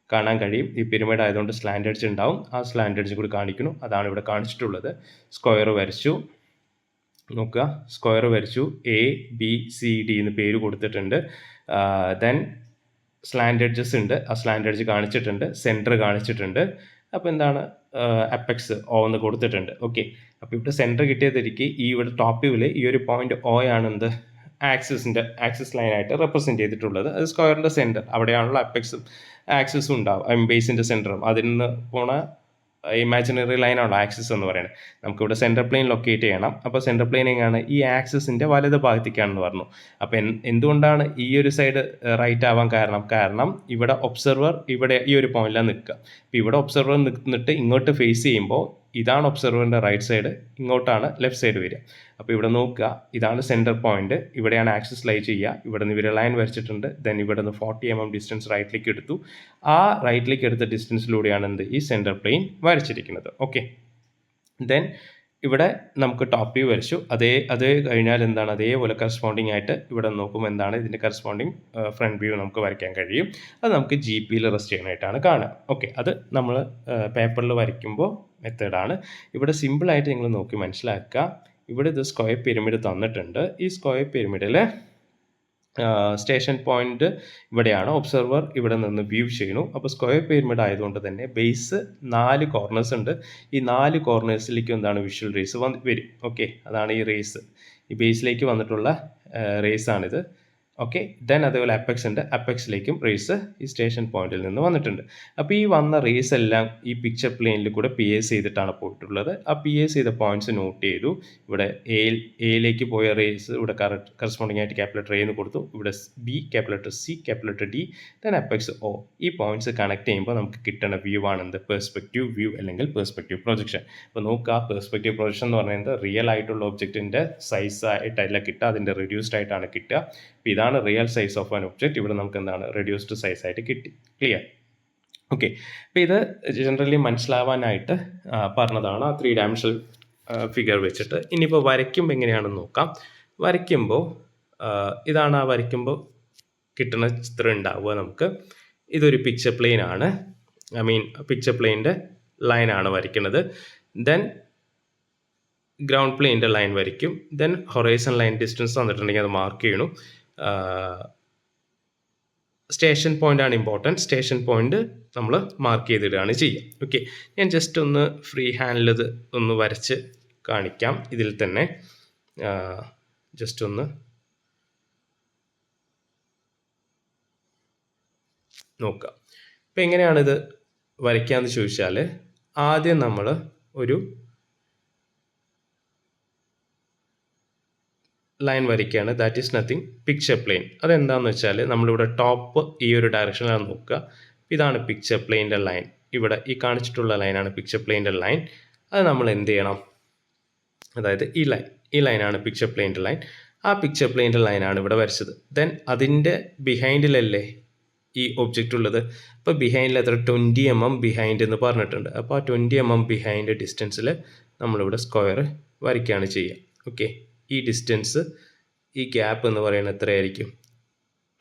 കാണാൻ കഴിയും. ഈ പിരമിഡ് ആയതുകൊണ്ട് സ്ലാൻഡ് എഡ്ജ് ഉണ്ടാവും. ആ സ്ലാൻഡ് എഡ്ജ് കൂടി കാണിക്കുന്നു. അതാണ് ഇവിടെ കാണിച്ചിട്ടുള്ളത്. സ്ക്വയർ വരച്ചു, നോക്കുക, സ്ക്വയർ വരച്ചു. ABCD എന്ന് പേര് കൊടുത്തിട്ടുണ്ട്. ദെൻ സ്ലാൻഡ് എഡ്ജസ് ഉണ്ട്, ആ സ്ലാൻഡ് എഡ്ജ് കാണിച്ചിട്ടുണ്ട്, സെൻറ്റർ കാണിച്ചിട്ടുണ്ട്. അപ്പോൾ എന്താണ്? അപ്പെക്സ് O എന്ന് കൊടുത്തിട്ടുണ്ട്. ഓക്കെ. അപ്പോൾ ഇവിടെ സെൻറ്റർ കിട്ടിയതിരിക്കും ഈ ഇവിടെ ടോപ്പ് വ്യൂവിൽ ഈ ഒരു പോയിന്റ് O ആണ് എന്ത്? ആക്സിസ് ലൈനായിട്ട് റെപ്രസെൻറ്റ് ചെയ്തിട്ടുള്ളത്. അത് സ്ക്വയറിൻ്റെ സെൻറ്റർ, അവിടെയാണല്ലോ അപ്പെക്സും ആക്സിസും ഉണ്ടാവും, ബേസിൻ്റെ സെൻറ്ററും. അതിൽ നിന്ന് പോണ ഇമാജിനറി ലൈനാണല്ലോ ആക്സിസ് എന്ന് പറയുന്നത്. നമുക്കിവിടെ സെൻട്രൽ പ്ലെയിൻ ലൊക്കേറ്റ് ചെയ്യണം. അപ്പോൾ സെൻട്രൽ പ്ലെയിൻ എങ്ങനെയാണ്? ഈ ആക്സിസിൻ്റെ വലത് ഭാഗത്തേക്കാണെന്ന് പറഞ്ഞു. അപ്പോൾ എന്തുകൊണ്ടാണ് ഈ ഒരു സൈഡ് റൈറ്റ് ആവാൻ കാരണം ഇവിടെ ഒബ്സർവർ ഇവിടെ ഈ ഒരു പോയിന്റിലാണ് നിൽക്കുക. അപ്പോൾ ഇവിടെ ഒബ്സർവർ നിന്നിട്ട് ഇങ്ങോട്ട് ഫേസ് ചെയ്യുമ്പോൾ ഇതാണ് ഒബ്സർവറിൻ്റെ റൈറ്റ് സൈഡ്, ഇങ്ങോട്ടാണ് ലെഫ്റ്റ് സൈഡ് വരിക. അപ്പോൾ ഇവിടെ നോക്കുക, ഇതാണ് സെൻറ്റർ പോയിന്റ്, ഇവിടെയാണ് ആക്സിസ് ലൈ ചെയ്യുക. ഇവിടെ നിന്ന് ഇവർ ലൈൻ വരച്ചിട്ടുണ്ട്. ദെൻ ഇവിടെ നിന്ന് 40 mm ഡിസ്റ്റൻസ് റൈറ്റിലേക്ക് എടുത്തു. ആ റൈറ്റിലേക്ക് എടുത്ത ഡിസ്റ്റൻസിലൂടെയാണ് എന്ത്? ഈ സെൻറ്റർ പ്ലെയിൻ വരച്ചിരിക്കുന്നത്. ഓക്കെ. ദെൻ ഇവിടെ നമുക്ക് ടോപ്പ് വ്യൂ വരച്ചു. അതേ കഴിഞ്ഞാൽ എന്താണ്? അതേപോലെ കറസ്പോണ്ടിങ് ആയിട്ട് ഇവിടെ നോക്കുമ്പോൾ എന്താണ്? ഇതിൻ്റെ കറസ്പോണ്ടിങ് ഫ്രണ്ട് വ്യൂ നമുക്ക് വരയ്ക്കാൻ കഴിയും. അത് നമുക്ക് GPയിൽ റെസ്റ്റ് ചെയ്യാനായിട്ടാണ് കാണുക. ഓക്കെ. അത് നമ്മൾ പേപ്പറിൽ വരയ്ക്കുമ്പോൾ മെത്തേഡാണ്. ഇവിടെ സിമ്പിളായിട്ട് നിങ്ങൾ നോക്കി മനസ്സിലാക്കുക. ഇവിടെ ഇത് സ്ക്വയർ പിരമിഡ് തന്നിട്ടുണ്ട്. ഈ സ്ക്വയർ പിരമിഡിൽ സ്റ്റേഷൻ പോയിന്റ് ഇവിടെയാണ്. ഒബ്സർവർ ഇവിടെ നിന്ന് വ്യൂ ചെയ്യുന്നു. അപ്പോൾ സ്ക്വയർ പിരമിഡ് ആയതുകൊണ്ട് തന്നെ ബേസ് 4 കോർണേഴ്സ് ഉണ്ട്. ഈ 4 കോർണേഴ്സിലേക്കും എന്താണ് വിഷ്വൽ റേസ് വരും. ഓക്കെ, അതാണ് ഈ റേസ്. ഈ ബേസിലേക്ക് വന്നിട്ടുള്ള റേസ് ആണിത്. ഓക്കെ, ദെൻ അതേപോലെ അപ്പെക്സ് ഉണ്ട്. അപ്പെക്സിലേക്കും റേസ് ഈ സ്റ്റേഷൻ പോയിന്റിൽ നിന്ന് വന്നിട്ടുണ്ട്. അപ്പോൾ ഈ വന്ന റേസ് എല്ലാം ഈ പിക്ചർ പ്ലെയിനിൽ കൂടെ PS ചെയ്തിട്ടാണ് പോയിട്ടുള്ളത്. ആ PS ചെയ്ത പോയിന്റ്സ് നോട്ട് ചെയ്തു. ഇവിടെ എയിലേക്ക് പോയ റേസ് ഇവിടെ കറസ്പോണ്ടിങ് ആയിട്ട് ക്യാപിറ്റൽ A എന്ന് കൊടുത്തു. ഇവിടെ B, capital C, capital D, then apex O. ഈ പോയിന്റ്സ് കണക്ട് ചെയ്യുമ്പോൾ നമുക്ക് കിട്ടുന്ന വ്യൂ ആണ് എന്ത്? പെർസ്പെക്റ്റീവ് വ്യൂ അല്ലെങ്കിൽ പെർസ്പെക്റ്റീവ് പ്രൊജക്ഷൻ. അപ്പോൾ നോക്കുക, പെർസ്പെക്റ്റീവ് പ്രൊജക്ഷൻ എന്ന് പറയുന്നത് റിയൽ ആയിട്ടുള്ള ഒബ്ജക്റ്റിൻ്റെ സൈസ് ആയിട്ടല്ല കിട്ടുക, അതിൻ്റെ റെഡ്യൂസ്ഡ് ആയിട്ടാണ് കിട്ടുക. അപ്പോൾ ഇതാണ് real size of an object. ഇവിടെ നമുക്ക് എന്താണ്? റെഡ്യൂസ്ഡ് സൈസ് ആയിട്ട് കിട്ടി. ക്ലിയർ? ഓക്കെ, അപ്പോൾ ഇത് ജനറലി മനസ്സിലാവാനായിട്ട് പറഞ്ഞതാണ് ആ 3 ഡയമെൻഷണൽ ഫിഗർ വെച്ചിട്ട്. ഇനിയിപ്പോൾ വരയ്ക്കുമ്പോൾ എങ്ങനെയാണെന്ന് നോക്കാം. വരയ്ക്കുമ്പോൾ ഇതാണ് ആ വരയ്ക്കുമ്പോൾ കിട്ടുന്ന ചിത്രം ഉണ്ടാവുക നമുക്ക്. ഇതൊരു പിക്ചർ പ്ലെയിൻ ആണ്. പിക്ചർ പ്ലെയിൻ്റെ ലൈനാണ് വരയ്ക്കുന്നത്. ദെൻ ഗ്രൗണ്ട് പ്ലെയിൻ്റെ ലൈൻ വരയ്ക്കും. ദെൻ ഹൊറൈസൺ ലൈൻ ഡിസ്റ്റൻസ് തന്നിട്ടുണ്ടെങ്കിൽ അത് മാർക്ക് ചെയ്യണം. സ്റ്റേഷൻ പോയിന്റ് ആണ് ഇമ്പോർട്ടൻറ്റ്. സ്റ്റേഷൻ പോയിന്റ് നമ്മൾ മാർക്ക് ചെയ്തിടുകയാണ് ചെയ്യുക. ഓക്കെ, ഞാൻ ജസ്റ്റ് ഒന്ന് ഫ്രീ ഹാൻഡിൽ ഇത് ഒന്ന് വരച്ച് കാണിക്കാം. ഇതിൽ തന്നെ ജസ്റ്റ് ഒന്ന് നോക്കാം. അപ്പോൾ എങ്ങനെയാണിത് വരയ്ക്കാമെന്ന് ചോദിച്ചാൽ, ആദ്യം നമ്മൾ ഒരു ലൈൻ വരയ്ക്കുകയാണ്. That is nothing picture plain. അതെന്താണെന്ന് വെച്ചാൽ നമ്മളിവിടെ ടോപ്പ് ഈ ഒരു ഡയറക്ഷനിലാണ് നോക്കുക. ഇതാണ് പിക്ചർ പ്ലെയിൻ്റെ ലൈൻ. ഇവിടെ ഈ കാണിച്ചിട്ടുള്ള ലൈനാണ് പിക്ചർ പ്ലെയിൻ്റെ ലൈൻ. അത് നമ്മൾ എന്ത് ചെയ്യണം? അതായത് ഈ ലൈനാണ് പിക്ചർ പ്ലെയിൻ്റെ ലൈൻ. ആ പിക്ചർ പ്ലെയിൻ്റെ ലൈനാണ് ഇവിടെ വരച്ചത്. ദെൻ അതിൻ്റെ ബിഹൈൻഡിലല്ലേ ഈ ഒബ്ജക്റ്റ് ഉള്ളത്. അപ്പോൾ ബിഹൈൻഡിൽ എത്ര? 20 mm ബിഹൈൻഡ് എന്ന് പറഞ്ഞിട്ടുണ്ട്. അപ്പോൾ ആ 20 mm ബിഹൈൻഡ് ഡിസ്റ്റൻസിൽ നമ്മളിവിടെ സ്ക്വയർ വരയ്ക്കുകയാണ് ചെയ്യുക. ഓക്കെ, ഈ ഡിസ്റ്റൻസ്, ഈ ഗ്യാപ്പ് എന്ന് പറയുന്നത് എത്രയായിരിക്കും?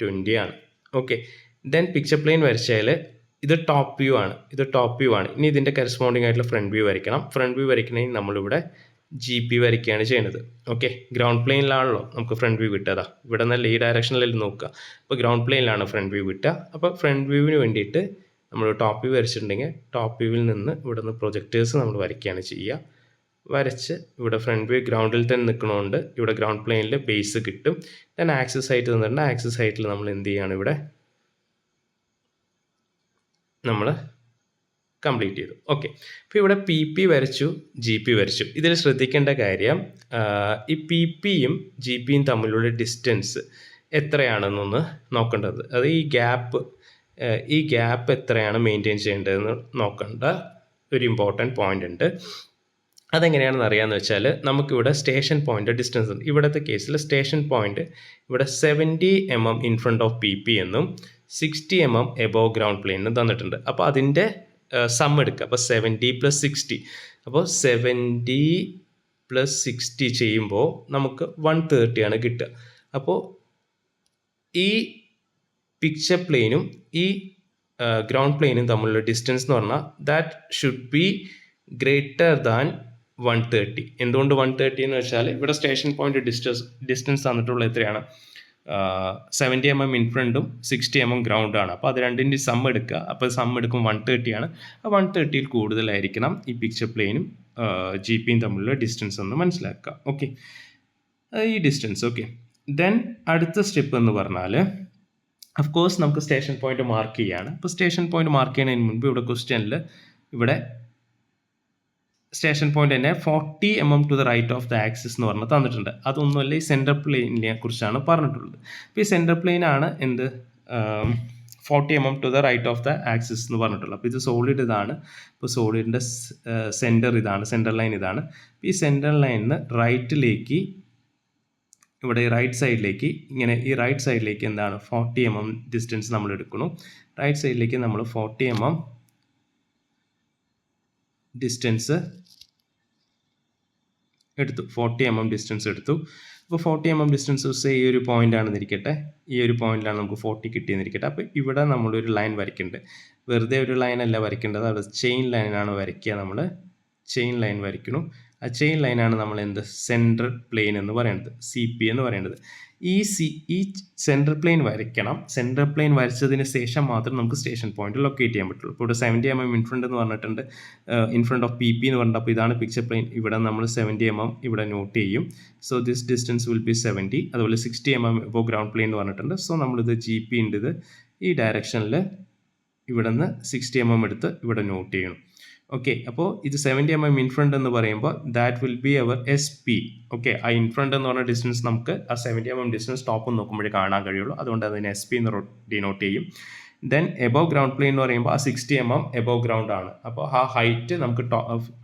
20 ആണ്. ഓക്കെ, ദെൻ പിക്ചർ പ്ലെയിൻ വരച്ചാൽ ഇത് ടോപ്പ് വ്യൂ ആണ്. ഇനി ഇതിൻ്റെ കറസ്പോണ്ടിങ് ആയിട്ടുള്ള ഫ്രണ്ട് വ്യൂ വരയ്ക്കണം. ഫ്രണ്ട് വ്യൂ വരയ്ക്കണമെങ്കിൽ നമ്മളിവിടെ GP വരയ്ക്കുകയാണ് ചെയ്യുന്നത്. ഓക്കെ, ഗ്രൗണ്ട് പ്ലെയിനിലാണല്ലോ നമുക്ക് ഫ്രണ്ട് വ്യൂ കിട്ടുക. ഇവിടെ നല്ല ഈ ഡയറക്ഷനിൽ നോക്കുക. അപ്പോൾ ഗ്രൗണ്ട് പ്ലെയിനിലാണ് ഫ്രണ്ട് വ്യൂ കിട്ടുക. അപ്പോൾ ഫ്രണ്ട് വ്യൂവിന് വേണ്ടിയിട്ട് നമ്മൾ ടോപ്പ് വ്യൂ വരച്ചിട്ടുണ്ടെങ്കിൽ ടോപ്പ് വ്യൂവിൽ നിന്ന് ഇവിടെ നിന്ന് പ്രൊജക്ടേഴ്സ് നമ്മൾ വരയ്ക്കുകയാണ് ചെയ്യുക. വരച്ച് ഇവിടെ ഫ്രണ്ട് വ്യൂ ഗ്രൗണ്ടിൽ തന്നെ നിൽക്കണോണ്ട് ഇവിടെ ഗ്രൗണ്ട് പ്ലെയിനിൽ ബേസ് കിട്ടും. ദെൻ ആക്സിസ് ഹൈറ്റ് തന്നിട്ടുണ്ട്. ആക്സിസ് ഹൈറ്റിൽ നമ്മൾ എന്ത് ചെയ്യുകയാണ്? ഇവിടെ നമ്മൾ കംപ്ലീറ്റ് ചെയ്തു. ഓക്കെ, അപ്പോൾ ഇവിടെ PP വരച്ചു, GP വരച്ചു. ഇതിൽ ശ്രദ്ധിക്കേണ്ട കാര്യം, ഈ PPയും GPയും തമ്മിലുള്ള ഡിസ്റ്റൻസ് എത്രയാണെന്നൊന്ന് നോക്കേണ്ടത്. അത് ഈ ഗ്യാപ്പ് എത്രയാണ് മെയിൻറ്റെയിൻ ചെയ്യേണ്ടതെന്ന് നോക്കേണ്ട ഒരു ഇമ്പോർട്ടൻറ്റ് പോയിൻ്റ് ഉണ്ട്. അതെങ്ങനെയാണെന്ന് അറിയാമെന്ന് വെച്ചാൽ, നമുക്കിവിടെ സ്റ്റേഷൻ പോയിൻ്റ് ഡിസ്റ്റൻസ് ഉണ്ട്. ഇവിടുത്തെ കേസിൽ സ്റ്റേഷൻ പോയിൻ്റ് ഇവിടെ 70 mm in front of PP എന്നും 60 mm എബോവ് ഗ്രൗണ്ട് പ്ലെയിൻ എന്നും തന്നിട്ടുണ്ട്. അപ്പോൾ അതിൻ്റെ സം എടുക്കുക. അപ്പോൾ 70 + 60. അപ്പോൾ 70 + 60 ചെയ്യുമ്പോൾ നമുക്ക് 130 ആണ് കിട്ടുക. അപ്പോൾ ഈ പിക്ചർ പ്ലെയിനും ഈ ഗ്രൗണ്ട് പ്ലെയിനും തമ്മിലുള്ള ഡിസ്റ്റൻസ് എന്ന് പറഞ്ഞാൽ that should be greater than 130. എന്തുകൊണ്ട് 130 എന്ന് വെച്ചാൽ ഇവിടെ സ്റ്റേഷൻ പോയിന്റ് ഡിസ്റ്റൻസ് തന്നിട്ടുള്ള എത്രയാണ്? 70 mm ഇൻ ഫ്രണ്ടും 60 mm ഗ്രൗണ്ടാണ്. അപ്പോൾ അത് രണ്ടിൻ്റെ സം എടുക്കുക. അപ്പോൾ സം എടുക്കും 130 ആണ്. ആ 130ൽ കൂടുതലായിരിക്കണം ഈ പിക്ചർ പ്ലെയിനും GPയും തമ്മിലുള്ള ഡിസ്റ്റൻസ് എന്ന് മനസ്സിലാക്കുക. ഓക്കെ, ഈ ഡിസ്റ്റൻസ്. ഓക്കെ, ദെൻ അടുത്ത സ്റ്റെപ്പ് എന്ന് പറഞ്ഞാൽ, ഓഫ് കോഴ്സ് നമുക്ക് സ്റ്റേഷൻ പോയിന്റ് മാർക്ക് ചെയ്യുകയാണ്. അപ്പോൾ സ്റ്റേഷൻ പോയിന്റ് മാർക്ക് ചെയ്യുന്നതിന് മുൻപ് ഇവിടെ ക്വസ്റ്റ്യനിൽ ഇവിടെ സ്റ്റേഷൻ പോയിന്റ് തന്നെ 40 mm to the right of the axis എന്ന് പറഞ്ഞ് തന്നിട്ടുണ്ട്. അതൊന്നുമല്ല, ഈ സെൻറ്റർ പ്ലെയിനിനെ കുറിച്ചാണ് പറഞ്ഞിട്ടുള്ളത്. അപ്പോൾ ഈ സെൻറ്റർ പ്ലെയിൻ ആണ് എന്ത്? 40 mm to the right of the axis എന്ന് പറഞ്ഞിട്ടുള്ളത്. അപ്പോൾ ഇത് സോളിഡ് ഇതാണ്. അപ്പോൾ സോളിഡിൻ്റെ സെൻറ്റർ ഇതാണ്, സെൻറ്റർ ലൈൻ ഇതാണ്. അപ്പോൾ ഈ സെൻറ്റർ ലൈനിന് റൈറ്റിലേക്ക്, ഇവിടെ ഈ റൈറ്റ് സൈഡിലേക്ക്, ഇങ്ങനെ ഈ റൈറ്റ് സൈഡിലേക്ക് എന്താണ് 40 mm ഡിസ്റ്റൻസ് നമ്മൾ എടുക്കണം. റൈറ്റ് സൈഡിലേക്ക് നമ്മൾ 40 mm ഡിസ്റ്റൻസ് എടുത്തു. 40 mm ഡിസ്റ്റൻസ് എടുത്തു. അപ്പോൾ 40 mm ഡിസ്റ്റൻസ് ഈ ഒരു പോയിന്റ് ആണെന്നിരിക്കട്ടെ. ഈ ഒരു പോയിന്റിലാണ് നമുക്ക് 40 കിട്ടിയെന്നിരിക്കട്ടെ. അപ്പോൾ ഇവിടെ നമ്മളൊരു ലൈൻ വരയ്ക്കുന്നുണ്ട്. വെറുതെ ഒരു ലൈൻ അല്ല വരയ്ക്കേണ്ടത്, അവിടെ ചെയിൻ ലൈനാണ് വരയ്ക്കുക. നമ്മൾ ചെയിൻ ലൈൻ വരയ്ക്കണം. ആ ആ ചെയിൻ ലൈനാണ് നമ്മൾ എന്ത് സെൻട്രൽ പ്ലെയിൻ എന്ന് പറയുന്നത്, CP എന്ന് പറയുന്നത്. ഈ സെൻട്രൽ പ്ലെയിൻ വരയ്ക്കണം. സെൻട്രൽ പ്ലെയിൻ വരച്ചതിന് ശേഷം മാത്രം നമുക്ക് സ്റ്റേഷൻ പോയിന്റ് ലൊക്കേറ്റ് ചെയ്യാൻ പറ്റുള്ളൂ. ഇപ്പോൾ ഇവിടെ 70 mm ഇൻ ഫ്രണ്ട് എന്ന് പറഞ്ഞിട്ടുണ്ട്, ഇൻ ഫ്രണ്ട് ഓഫ് PP എന്ന് പറഞ്ഞിട്ട്. അപ്പോൾ ഇതാണ് പിക്ചർ പ്ലെയിൻ. ഇവിടെ നമ്മൾ 70 mm ഇവിടെ നോട്ട് ചെയ്യും. So this distance will be 70. അതുപോലെ 60 mm ഇപ്പോൾ ഗ്രൗണ്ട് പ്ലെയിൻ എന്ന് പറഞ്ഞിട്ടുണ്ട്. സോ നമ്മളിത് GP ഉണ്ട്, ഇത് ഈ ഡയറക്ഷനിൽ ഇവിടെ നിന്ന് 60 mm എടുത്ത് ഇവിടെ നോട്ട് ചെയ്യണം. ഓക്കെ, അപ്പോൾ ഇത് 70 mm ഇൻ ഫ്രണ്ട് എന്ന് പറയുമ്പോൾ that will be our SP. Okay, ആ ഇൻ ഫ്രണ്ട് എന്ന് പറഞ്ഞ ഡിസ്റ്റൻസ് നമുക്ക് ആ 70 mm ഡിസ്റ്റൻസ് ടോപ്പ് നോക്കുമ്പോഴേ കാണാൻ കഴിയുള്ളൂ. അതുകൊണ്ട് അതിന് SP എന്ന് ഡിനോട്ട് ചെയ്യും. ദെൻ എബോവ് ഗ്രൗണ്ട് പ്ലെയിൻ എന്ന് പറയുമ്പോൾ ആ 60 mm എബോവ് ഗ്രൗണ്ട് ആണ്. അപ്പോൾ ആ ഹൈറ്റ് നമുക്ക്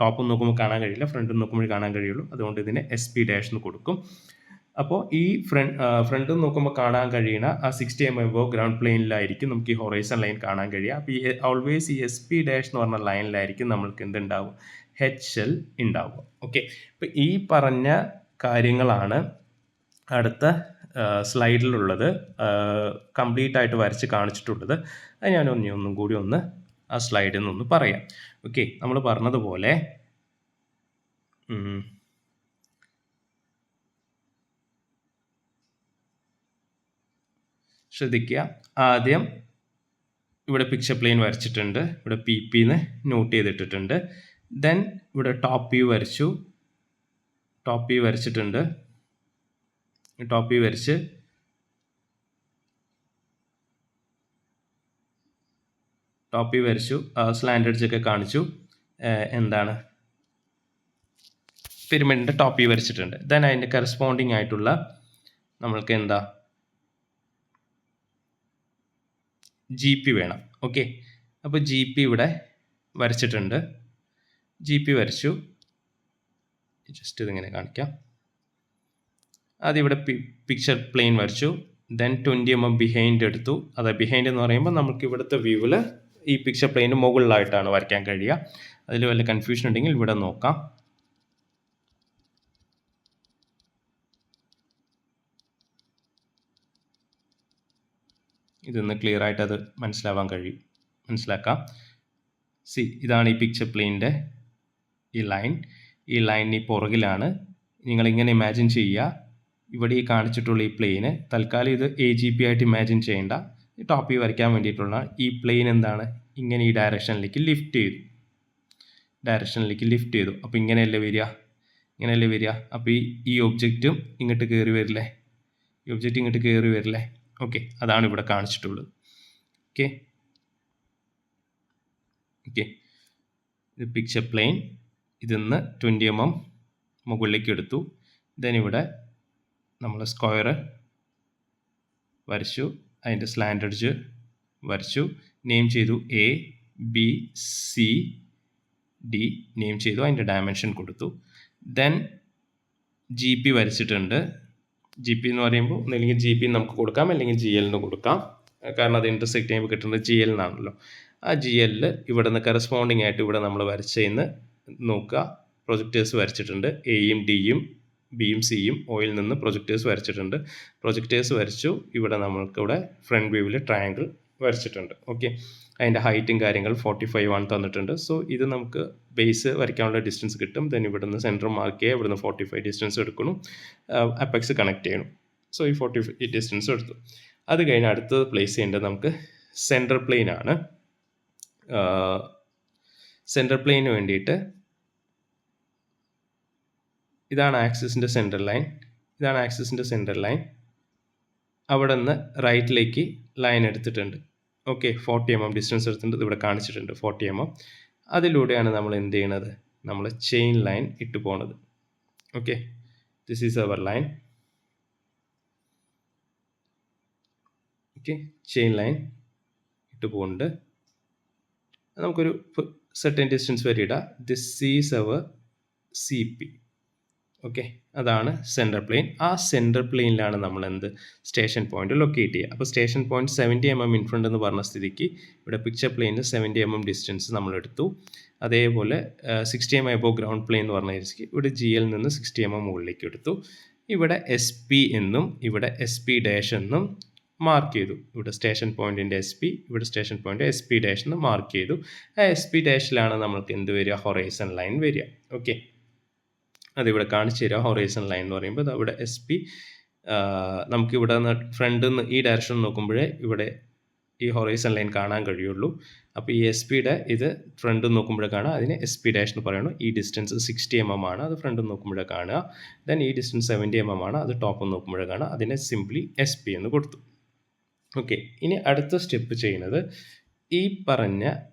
ടോപ്പ് നോക്കുമ്പോൾ കാണാൻ കഴിയില്ല, ഫ്രണ്ട് നോക്കുമ്പോൾ കാണാൻ കഴിയുള്ളൂ. അതുകൊണ്ട് ഇതിന് SP ഡാഷ് എന്ന് കൊടുക്കും. അപ്പോൾ ഈ ഫ്രണ്ട് നോക്കുമ്പോൾ കാണാൻ കഴിയുന്ന ആ 60 mm എബോവ് ഗ്രൗണ്ട് പ്ലെയിനിലായിരിക്കും നമുക്ക് ഈ ഹൊറൈസൺ ലൈൻ കാണാൻ കഴിയുക. അപ്പോൾ ഈ ഓൾവേസ് ഈ SP ഡാഷ് എന്ന് പറഞ്ഞ ലൈനിലായിരിക്കും നമ്മൾക്ക് എന്തുണ്ടാവും, HL ഉണ്ടാവുക. ഓക്കെ, അപ്പോൾ ഈ പറഞ്ഞ കാര്യങ്ങളാണ് അടുത്ത സ്ലൈഡിലുള്ളത്, കംപ്ലീറ്റ് ആയിട്ട് വരച്ച് കാണിച്ചിട്ടുള്ളത്. അത് ഞാൻ ഒന്നും കൂടി ആ സ്ലൈഡിൽ നിന്നൊന്ന് പറയാം. ഓക്കെ, നമ്മൾ പറഞ്ഞതുപോലെ ശ്രദ്ധിക്കുക. ആദ്യം ഇവിടെ പിക്ചർ പ്ലെയിൻ വരച്ചിട്ടുണ്ട്, ഇവിടെ PP എന്ന് നോട്ട് ചെയ്തിട്ടിട്ടുണ്ട്. ദെൻ ഇവിടെ ടോപ്പ് വ്യൂ വരച്ചു, ടോപ്പ് വ്യൂ വരച്ചിട്ടുണ്ട്. ടോപ്പ് വ്യൂ വരച്ച് സ്ലാൻഡ് എഡ്ജ് ഒക്കെ കാണിച്ചു. എന്താണ് പിരമിഡിൻ്റെ ടോപ്പ് വ്യൂ വരച്ചിട്ടുണ്ട്. ദെൻ അതിൻ്റെ കറസ്പോണ്ടിങ് ആയിട്ടുള്ള നമ്മൾക്ക് എന്താ GP വേണം. ഓക്കെ, അപ്പോൾ GP ഇവിടെ വരച്ചിട്ടുണ്ട്. GP വരച്ചു. ജസ്റ്റ് ഇതിങ്ങനെ കാണിക്കാം. ആദ്യം ഇവിടെ പിക്ചർ പ്ലെയിൻ വരച്ചു. ദെൻ 20 mm ബിഹൈൻഡ് എടുത്തു. അത് ബിഹൈൻഡ് എന്ന് പറയുമ്പോൾ നമുക്ക് ഇവിടുത്തെ വ്യൂവിൽ ഈ പിക്ചർ പ്ലെയിന് മുകളിലായിട്ടാണ് വരയ്ക്കാൻ കഴിയുക. അതിൽ വല്ല കൺഫ്യൂഷൻ ഉണ്ടെങ്കിൽ ഇവിടെ നോക്കാം. ഇതൊന്ന് ക്ലിയർ ആയിട്ട് അത് മനസ്സിലാക്കാം. ഇതാണ് ഈ പിക്ചർ പ്ലെയിനിൻ്റെ ഈ ലൈൻ. ഈ ലൈൻ ഈ പുറകിലാണ്. നിങ്ങളിങ്ങനെ ഇമാജിൻ ചെയ്യുക, ഇവിടെ ഈ കാണിച്ചിട്ടുള്ള ഈ പ്ലെയിന് തൽക്കാലം ഇത് AGP ആയിട്ട് ഇമാജിൻ ചെയ്യേണ്ട. ടോപ്പ് വ്യൂ വരയ്ക്കാൻ വേണ്ടിയിട്ടുള്ള ഈ പ്ലെയിൻ എന്താണ്, ഇങ്ങനെ ഈ ഡയറക്ഷനിലേക്ക് ലിഫ്റ്റ് ചെയ്തു. അപ്പോൾ ഇങ്ങനെയല്ലേ വരിക. അപ്പോൾ ഈ ഒബ്ജക്റ്റും ഇങ്ങോട്ട് കയറി വരില്ലേ. ഓക്കെ, അതാണ് ഇവിടെ കാണിച്ചിട്ടുള്ളത്. ഓക്കെ, ഇത് പിക്ചർ പ്ലെയിൻ. ഇതിന്ന് 20 mm മുകളിലേക്ക് എടുത്തു. ദെൻ ഇവിടെ നമ്മൾ സ്ക്വയർ വരച്ചു, അതിൻ്റെ സ്ലാൻഡ് എഡ്ജ് വരച്ചു, നെയിം ചെയ്തു ABCD നെയിം ചെയ്തു, അതിൻ്റെ ഡയമെൻഷൻ കൊടുത്തു. ദെൻ GP വരച്ചിട്ടുണ്ട്. GP എന്ന് പറയുമ്പോൾ ഒന്നില്ലെങ്കിൽ GP നമുക്ക് കൊടുക്കാം, അല്ലെങ്കിൽ GL എന്ന് കൊടുക്കാം. കാരണം അത് ഇൻ്റർസെക്റ്റ് ചെയ്യുമ്പോൾ കിട്ടുന്നത് GL എന്നാണല്ലോ. ആ GL ഇവിടെ നിന്ന് കറസ്പോണ്ടിങ് ആയിട്ട് ഇവിടെ നമ്മൾ വരച്ചതെന്ന് നോക്കുക. പ്രൊജക്റ്റേഴ്സ് വരച്ചിട്ടുണ്ട്. Aയും Dയും Bയും Cയും Oയിൽ നിന്ന് പ്രൊജക്റ്റേഴ്സ് വരച്ചിട്ടുണ്ട്. പ്രൊജക്റ്റേഴ്സ് വരച്ചു. ഇവിടെ നമ്മൾക്കിവിടെ ഫ്രണ്ട് വ്യൂവിൽ ട്രയാങ്കിൾ വരച്ചിട്ടുണ്ട്. ഓക്കെ, അതിൻ്റെ ഹൈറ്റും കാര്യങ്ങൾ 45 ആണ് തന്നിട്ടുണ്ട്. സോ ഇത് നമുക്ക് ബേസ് വരയ്ക്കാനുള്ള ഡിസ്റ്റൻസ് കിട്ടും. ദെൻ ഇവിടുന്ന് സെൻറ്റർ മാർക്ക് ചെയ്യുക, ഇവിടുന്ന് 45 ഡിസ്റ്റൻസ് എടുക്കണം, അപ്പെക്സ് കണക്ട് ചെയ്യണം. സോ ഈ 45 ഡിസ്റ്റൻസ് എടുത്തു. അത് കഴിഞ്ഞ് അടുത്തത് പ്ലേസ് ചെയ്യേണ്ടത് നമുക്ക് സെൻട്രൽ പ്ലെയിൻ ആണ്. സെൻട്രൽ പ്ലെയിന് വേണ്ടിയിട്ട് ഇതാണ് ആക്സിസിൻ്റെ സെൻട്രൽ ലൈൻ. അവിടെ നിന്ന് റൈറ്റിലേക്ക് ലൈൻ എടുത്തിട്ടുണ്ട്. ഓക്കെ, 40 mm ഡിസ്റ്റൻസ് എടുത്തിട്ടുണ്ട്. ഇവിടെ കാണിച്ചിട്ടുണ്ട് 40 mm. അതിലൂടെയാണ് നമ്മൾ എന്ത് ചെയ്യണത്, നമ്മൾ ചെയിൻ ലൈൻ ഇട്ട് പോണത്. Okay, this is our line. Okay, chain line ഇട്ട് പോകുന്നുണ്ട്. നമുക്കൊരു സെർട്ടൻ ഡിസ്റ്റൻസ് വരെ ഇടാം. This is our CP. Okay, അതാണ് സെൻട്രൽ പ്ലെയിൻ. ആ സെൻട്രൽ പ്ലെയിനിലാണ് നമ്മൾ സ്റ്റേഷൻ പോയിന്റ് ലൊക്കേറ്റ് ചെയ്യുക. അപ്പോൾ station point 70 mm in front എന്ന് പറഞ്ഞ സ്ഥിതിക്ക് ഇവിടെ പിക്ചർ പ്ലെയിനിൽ 70 mm ഡിസ്റ്റൻസ് നമ്മൾ എടുത്തു. അതേപോലെ 60 mm എബോവ് ഗ്രൗണ്ട് പ്ലെയിൻ എന്ന് പറഞ്ഞ സ്ഥിതിക്ക് ഇവിടെ GL നിന്ന് 60 mm മുകളിലേക്ക് എടുത്തു. ഇവിടെ SP എന്നും ഇവിടെ SP ഡാഷ് എന്നും മാർക്ക് ചെയ്തു. ഇവിടെ സ്റ്റേഷൻ പോയിന്റിൻ്റെ SP, ഇവിടെ സ്റ്റേഷൻ പോയിന്റ് SP ഡാഷ് എന്ന് മാർക്ക് ചെയ്തു. ആ SP ഡാഷിലാണ് നമ്മൾക്ക് എന്ത് വരിക, ഹൊറൈസൺ ലൈൻ വരിക. ഓക്കെ, അതിവിടെ കാണിച്ചു തരാം. ഹൊറൈസൺ ലൈൻ എന്ന് പറയുമ്പോൾ ഇവിടെ SP നമുക്കിവിടെ നിന്ന് ഫ്രണ്ടിൽ നിന്ന് ഈ ഡയറക്ഷൻ നോക്കുമ്പോഴേ ഇവിടെ ഈ ഹൊറൈസൺ ലൈൻ കാണാൻ കഴിയുള്ളൂ. അപ്പോൾ ഈ SPയുടെ ഇത് ഫ്രണ്ടിൽ നോക്കുമ്പോഴേ കാണാം, അതിനെ SP ഡാഷ് എന്ന് പറയുന്നു. ഈ ഡിസ്റ്റൻസ് 60 mm ആണ്, അത് ഫ്രണ്ടിൽ നോക്കുമ്പോഴേ കാണുക. ദെൻ ഈ ഡിസ്റ്റൻസ് 70 mm ആണ്, അത് ടോപ്പിൽ നോക്കുമ്പോഴേ കാണുക. അതിനെ സിംപ്ലി SP എന്ന് കൊടുത്തു. ഓക്കെ, ഇനി അടുത്ത സ്റ്റെപ്പ് ചെയ്യുന്നത് ഈ പറഞ്ഞ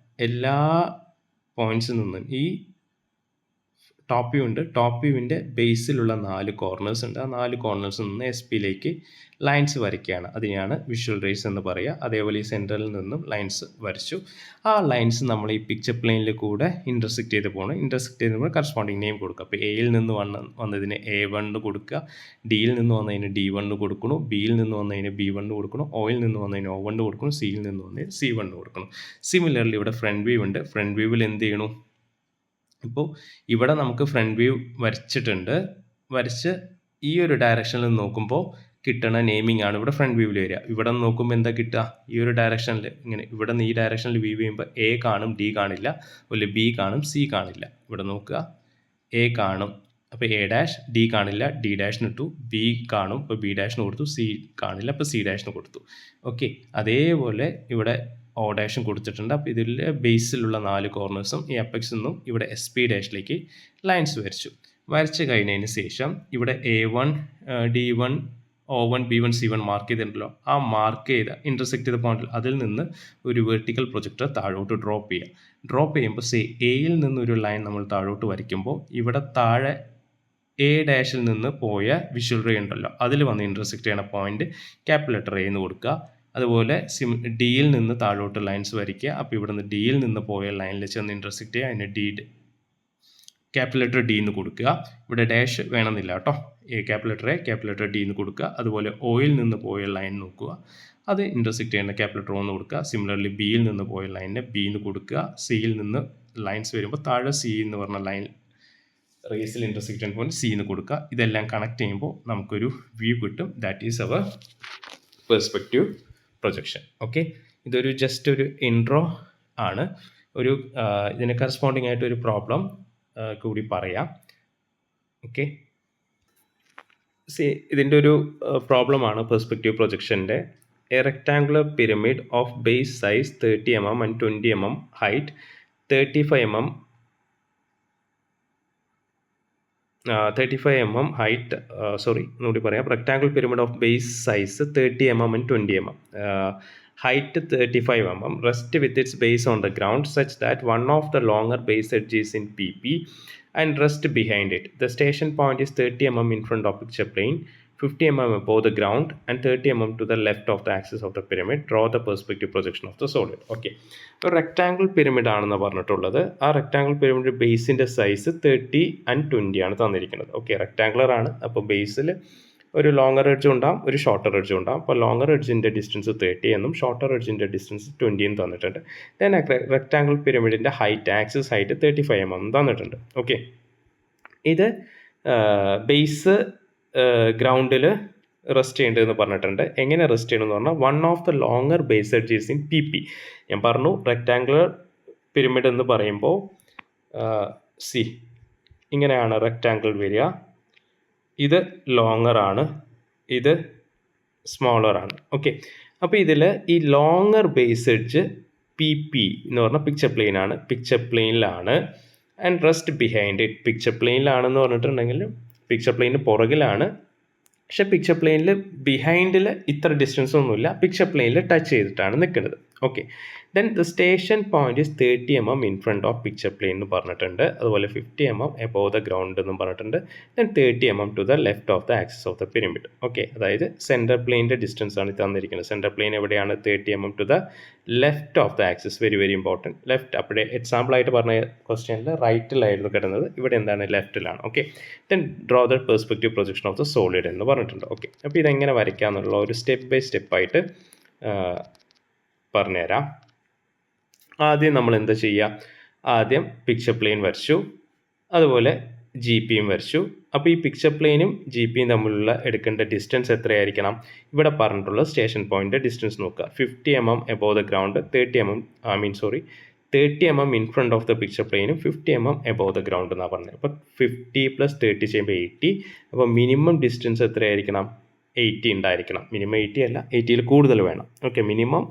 എല്ലാ പോയിന്റ്സിൽ നിന്നും ഈ ടോപ്പ് വ്യൂ ഉണ്ട്, ടോപ്പ് വ്യൂവിൻ്റെ ബേസിലുള്ള 4 കോർണേഴ്സ് ഉണ്ട്. ആ 4 കോർണേഴ്സിൽ നിന്ന് SPയിലേക്ക് ലൈൻസ് വരയ്ക്കുകയാണ്. അതിനെയാണ് വിഷ്വൽ റേസ് എന്ന് പറയുക. അതേപോലെ ഈ സെൻറ്ററിൽ നിന്നും ലൈൻസ് വരച്ചു. ആ ലൈൻസ് നമ്മൾ ഈ പിക്ചർ പ്ലെയിനിൽ കൂടെ ഇൻ്റർസെക്റ്റ് ചെയ്ത് പോകണം. ഇൻ്റർസെക്റ്റ് ചെയ്ത് കറസ്പോണ്ടിങ് നെയിം കൊടുക്കുക. അപ്പോൾ Aയിൽ നിന്ന് വന്നതിന് A1 കൊടുക്കുക, Dയിൽ നിന്ന് വന്നതിന് D1 കൊടുക്കണം, Bയിൽ നിന്ന് വന്നതിന് B1 കൊടുക്കണം, Oയിൽ നിന്ന് വന്നതിന് O1 കൊടുക്കണം, Cയിൽ നിന്ന് വന്നതിന് C1 കൊടുക്കണം. സിമിലർലി ഇവിടെ ഫ്രണ്ട് വ്യൂ ഉണ്ട്. ഫ്രണ്ട് വ്യൂവിൽ എന്ത് ചെയ്യണം? ഇപ്പോൾ ഇവിടെ നമുക്ക് ഫ്രണ്ട് വ്യൂ വരച്ചിട്ടുണ്ട്. വരച്ച് ഈ ഒരു ഡയറക്ഷനിൽ നോക്കുമ്പോൾ കിട്ടണ നെയിമിംഗ് ആണ് ഇവിടെ ഫ്രണ്ട് വ്യൂവിൽ വരിക. ഇവിടെ നോക്കുമ്പോൾ എന്താ കിട്ടുക? ഈ ഒരു ഡയറക്ഷനിൽ ഇങ്ങനെ ഇവിടെ നിന്ന് ഈ ഡയറക്ഷനിൽ വ്യൂ ചെയ്യുമ്പോൾ A കാണും, D കാണില്ല, അതുപോലെ B കാണും, C കാണില്ല. ഇവിടെ നോക്കുക, A കാണും, അപ്പോൾ A ഡാഷ്, D കാണില്ല, D ഡാഷിന് ഇട്ടു, B കാണും, അപ്പോൾ B ഡാഷിന് കൊടുത്തു, C കാണില്ല, അപ്പോൾ C ഡാഷിന് കൊടുത്തു. ഓക്കെ, അതേപോലെ ഇവിടെ O ഡാഷും കൊടുത്തിട്ടുണ്ട്. അപ്പോൾ ഇതിൽ ബേസിലുള്ള 4 കോർണേഴ്സും ഈ അപ്പെക്സിൽ നിന്നും ഇവിടെ SP ഡാഷിലേക്ക് ലൈൻസ് വരച്ചു. വരച്ച് കഴിഞ്ഞതിന് ശേഷം ഇവിടെ A1, D1, O1, B1, C1 mark ചെയ്തിട്ടുണ്ടല്ലോ. ആ മാർക്ക് ചെയ്ത ഇൻ്റർസെക്റ്റ് ചെയ്ത പോയിന്റിൽ അതിൽ നിന്ന് ഒരു വെർട്ടിക്കൽ പ്രൊജക്ടർ താഴോട്ട് ഡ്രോപ്പ് ചെയ്യുക. ഡ്രോപ്പ് ചെയ്യുമ്പോൾ Aയിൽ നിന്നൊരു ലൈൻ നമ്മൾ താഴോട്ട് വരയ്ക്കുമ്പോൾ ഇവിടെ താഴെ A ഡാഷിൽ നിന്ന് പോയ വിഷ്വൽ റേ ഉണ്ടല്ലോ, അതിൽ വന്ന് ഇൻ്റർസെക്റ്റ് ചെയ്യുന്ന പോയിന്റ് ക്യാപിറ്റൽ ലെറ്റർ A എന്ന് കൊടുക്കുക. അതുപോലെ Dയിൽ നിന്ന് താഴോട്ട് ലൈൻസ് വരയ്ക്കുക. അപ്പോൾ ഇവിടെ നിന്ന് Dയിൽ നിന്ന് പോയ ലൈനിൽ ചെന്ന് ഇൻ്റർസെക്റ്റ് ചെയ്യുക, അതിന് ക്യാപിറ്റൽ ലെറ്റർ D എന്ന് കൊടുക്കുക. ഇവിടെ ഡാഷ് വേണമെന്നില്ല കേട്ടോ, ക്യാപിറ്റൽ ലെറ്റർ D എന്ന് കൊടുക്കുക. അതുപോലെ Oയിൽ നിന്ന് പോയ ലൈൻ നോക്കുക, അത് ഇൻ്റർസെക്റ്റ് ചെയ്യുന്ന ക്യാപിറ്റൽ ലെറ്റർ O എന്ന് കൊടുക്കുക. സിമിലർലി Bയിൽ നിന്ന് പോയ ലൈനിനെ B എന്ന് കൊടുക്കുക. Cയിൽ നിന്ന് ലൈൻസ് വരുമ്പോൾ താഴെ C എന്ന് പറഞ്ഞ ലൈൻ റേസിൽ ഇൻ്റർസെക്റ്റ് ചെയ്യുന്ന പോയിന്റ് C എന്ന് കൊടുക്കുക. ഇതെല്ലാം കണക്ട് ചെയ്യുമ്പോൾ നമുക്കൊരു വ്യൂ കിട്ടും. That is our perspective projection. Okay, ഇതൊരു ജസ്റ്റ് ഒരു ഇൻട്രോ ആണ്. ഒരു ഇതിന് കറസ്പോണ്ടിങ് ആയിട്ട് ഒരു പ്രോബ്ലം കൂടി പറയാം. ഓക്കെ, ഇതിൻ്റെ ഒരു പ്രോബ്ലമാണ് പെർസ്പെക്റ്റീവ് പ്രൊജക്ഷൻ്റെ. A rectangular pyramid of base size 30 mm and 20 mm height, 35 mm height, ഒന്നുകൂടി പറയാം. Rectangle pyramid of base size 30 mm and 20 mm, height 35 mm, rest with its base on the ground such that one of the longer base edge is in PP and rest behind it. The station point is 30 mm in front of picture plane, 50 mm above the ground and 30 mm to the left of the axis of the pyramid. Draw the perspective projection of the solid. Okay, ഒരു rectangle pyramid ആണെന്ന് പറഞ്ഞിട്ടുള്ളത്. ആ rectangle pyramid ബേസിൻ്റെ size 30 and 20 ആണ് തന്നിരിക്കുന്നത്. Okay, rectangular ആണ്. അപ്പോൾ ബേസിൽ ഒരു longer എഡ്ജും ഉണ്ടാകും, ഒരു ഷോർട്ടർ എഡ്ജും ഉണ്ടാകും. അപ്പോൾ ലോങ്ങർ എഡ്ജിൻ്റെ ഡിസ്റ്റൻസ് 30 എന്നും ഷോർട്ടർ എഡ്ജിൻ്റെ ഡിസ്റ്റൻസ് 20 എന്നും തന്നിട്ടുണ്ട്. ദെൻ റെക്ടാങ്കിൾ പിരമിഡിൻ്റെ ഹൈറ്റ്, ആക്സിസ് ഹൈറ്റ് 35 mm തന്നിട്ടുണ്ട്. ഓക്കെ, ഇത് ബേസ് ഗ്രൗണ്ടിൽ റെസ്റ്റ് ചെയ്യേണ്ടതെന്ന് പറഞ്ഞിട്ടുണ്ട്. എങ്ങനെ റെസ്റ്റ് ചെയ്യണമെന്ന് പറഞ്ഞാൽ one of the longer base edges in PP. ഞാൻ പറഞ്ഞു റെക്ടാങ്കുലർ പിരമിഡ് എന്ന് പറയുമ്പോൾ ഇങ്ങനെയാണ് റെക്ടാങ്കിൾ വരിക. ഇത് ലോങ്ങർ ആണ്, ഇത് സ്മോളർ ആണ്. ഓക്കെ, അപ്പോൾ ഇതിൽ ഈ ലോങ്ങർ ബേസ് എഡ്ജ് PP എന്ന് പറഞ്ഞാൽ പിക്ചർ പ്ലെയിൻ ആണ്, പിക്ചർ പ്ലെയിനിലാണ്. And rest behind it, picture പ്ലെയിനിലാണെന്ന് പറഞ്ഞിട്ടുണ്ടെങ്കിൽ പിക്ചർ പ്ലെയിന് പുറകിലാണ്, പക്ഷെ പിക്ചർ പ്ലെയിനിൽ ബിഹൈൻഡിൽ ഇത്ര ഡിസ്റ്റൻസ് ഒന്നുമില്ല, പിക്ചർ പ്ലെയിനിൽ ടച്ച് ചെയ്തിട്ടാണ് നിൽക്കുന്നത്. Okay, then the station point is 30 mm in front of picture plane എന്ന് പറഞ്ഞിട്ടുണ്ട്. അതുപോലെ 50 mm എബോവ് ദ ഗ്രൗണ്ട് എന്നും പറഞ്ഞിട്ടുണ്ട്. Then 30 mm to the left of the axis of the pyramid. Okay, അതായത് സെൻറ്റർ പ്ലെയിൻ്റെ ഡിസ്റ്റൻസ് ആണ് തന്നിരിക്കുന്നത്. സെൻറ്റർ പ്ലെയിൻ എവിടെയാണ്? 30 mm to the left of the axis. Very very important. Left, അവിടെ എക്സാമ്പിളായിട്ട് പറഞ്ഞ ക്വസ്റ്റ്യനിൽ റൈറ്റിലായിരുന്നു കിടന്നത്, ഇവിടെ എന്താണ്? ലെഫ്റ്റിലാണ്. Okay, then draw the perspective projection of the solid എന്ന് പറഞ്ഞിട്ടുണ്ട്. ഓക്കെ, അപ്പോൾ ഇതെങ്ങനെ വരയ്ക്കാമെന്നുള്ള ഒരു സ്റ്റെപ്പ് ബൈ സ്റ്റെപ്പായിട്ട് പറഞ്ഞുതരാം. ആദ്യം നമ്മൾ എന്താ ചെയ്യുക? ആദ്യം പിക്ചർ പ്ലെയിൻ വരച്ചു, അതുപോലെ GPയും വരച്ചു. അപ്പോൾ ഈ പിക്ചർ പ്ലെയിനും GPയും തമ്മിലുള്ള എടുക്കേണ്ട ഡിസ്റ്റൻസ് എത്രയായിരിക്കണം? ഇവിടെ പറഞ്ഞിട്ടുള്ള സ്റ്റേഷൻ പോയിൻ്റ് ഡിസ്റ്റൻസ് നോക്കുക. 50 mm above the ground, 30 30 mm in front of the picture പ്ലെയിനും 50 mm എബോവ് ദ ഗ്രൗണ്ട് എന്നാണ് പറഞ്ഞത്. അപ്പോൾ 50 + 30 ചെയ്യുമ്പോൾ 80. അപ്പോൾ മിനിമം ഡിസ്റ്റൻസ് എത്രയായിരിക്കണം? 80 ഉണ്ടായിരിക്കണം. മിനിമം 80 അല്ല, 80ൽ കൂടുതൽ വേണം. ഓക്കെ, മിനിമം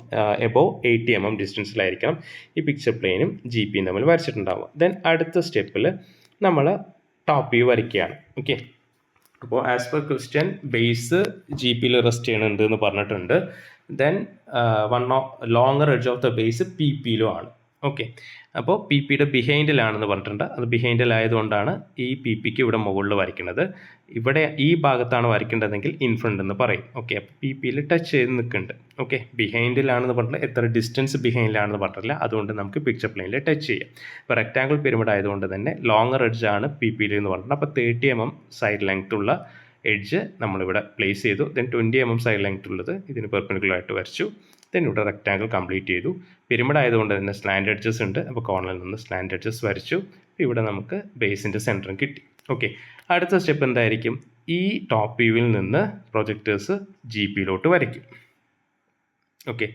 എബോവ് 80 mm ഡിസ്റ്റൻസിലായിരിക്കണം ഈ പിക്ചർ പ്ലെയിനും ജി പിയും തമ്മിൽ വരച്ചിട്ടുണ്ടാവുക. ദെൻ അടുത്ത സ്റ്റെപ്പിൽ നമ്മൾ ടോപ്പ് വ്യൂ വരയ്ക്കുകയാണ്. ഓക്കെ, അപ്പോൾ as per question base G പിയിൽ റെസ്റ്റ് ചെയ്യണുണ്ട് എന്ന് പറഞ്ഞിട്ടുണ്ട്. Then longer edge of the base P പിയിലും ആണ്. ഓക്കെ, അപ്പോൾ പി പിയുടെ ബിഹൈൻഡിലാണെന്ന് പറഞ്ഞിട്ടുണ്ട്. അത് ബിഹൈൻഡിലായതുകൊണ്ടാണ് ഈ പി പിക്ക് ഇവിടെ മുകളിൽ വരയ്ക്കുന്നത്. ഇവിടെ ഈ ഭാഗത്താണ് വരയ്ക്കേണ്ടതെങ്കിൽ ഇൻ ഫ്രണ്ട് എന്ന് പറയും. ഓക്കെ, അപ്പോൾ പി പിയിൽ ടച്ച് ചെയ്ത് നിൽക്കുന്നുണ്ട്. ഓക്കെ, ബിഹൈൻഡിലാണെന്ന് പറഞ്ഞില്ല, എത്ര ഡിസ്റ്റൻസ് ബിഹൈൻഡിലാണെന്ന് പറഞ്ഞില്ല. അതുകൊണ്ട് നമുക്ക് പിക്ചർ പ്ലെയിനിൽ ടച്ച് ചെയ്യാം. ഇപ്പോൾ റെക്ടാങ്കിൾ പിരമിഡ് ആയതുകൊണ്ട് തന്നെ ലോങ്ങർ എഡ്ജ് ആണ് പി പിയിൽ എന്ന് പറഞ്ഞിട്ടുണ്ട്. അപ്പോൾ 30 mm സൈഡ് ലെങ്ത് ഉള്ള എഡ്ജ് നമ്മളിവിടെ പ്ലേസ് ചെയ്തു. ദെൻ 20 mm സൈഡ് ലെങ്ത് ഉള്ളത് ഇതിന് പെർപെൻഡിക്കുലറായിട്ട് വരച്ചു. ദെൻ ഇവിടെ റെക്ടാങ്കിൾ കംപ്ലീറ്റ് ചെയ്തു. പിരമിഡ് ആയതുകൊണ്ട് തന്നെ സ്ലാൻഡ് എഡ്ജസ് ഉണ്ട്. അപ്പോൾ കോർണറിൽ നിന്ന് സ്ലാൻഡ് എഡ്ജസ് വരച്ചു. ഇവിടെ നമുക്ക് ബേസിൻ്റെ സെൻറ്ററും കിട്ടി. ഓക്കെ, അടുത്ത സ്റ്റെപ്പ് എന്തായിരിക്കും? ഈ ടോപ്പ് വ്യൂവിൽ നിന്ന് പ്രൊജക്ടേഴ്സ് ജി പിയിലോട്ട് വരയ്ക്കും. Okay,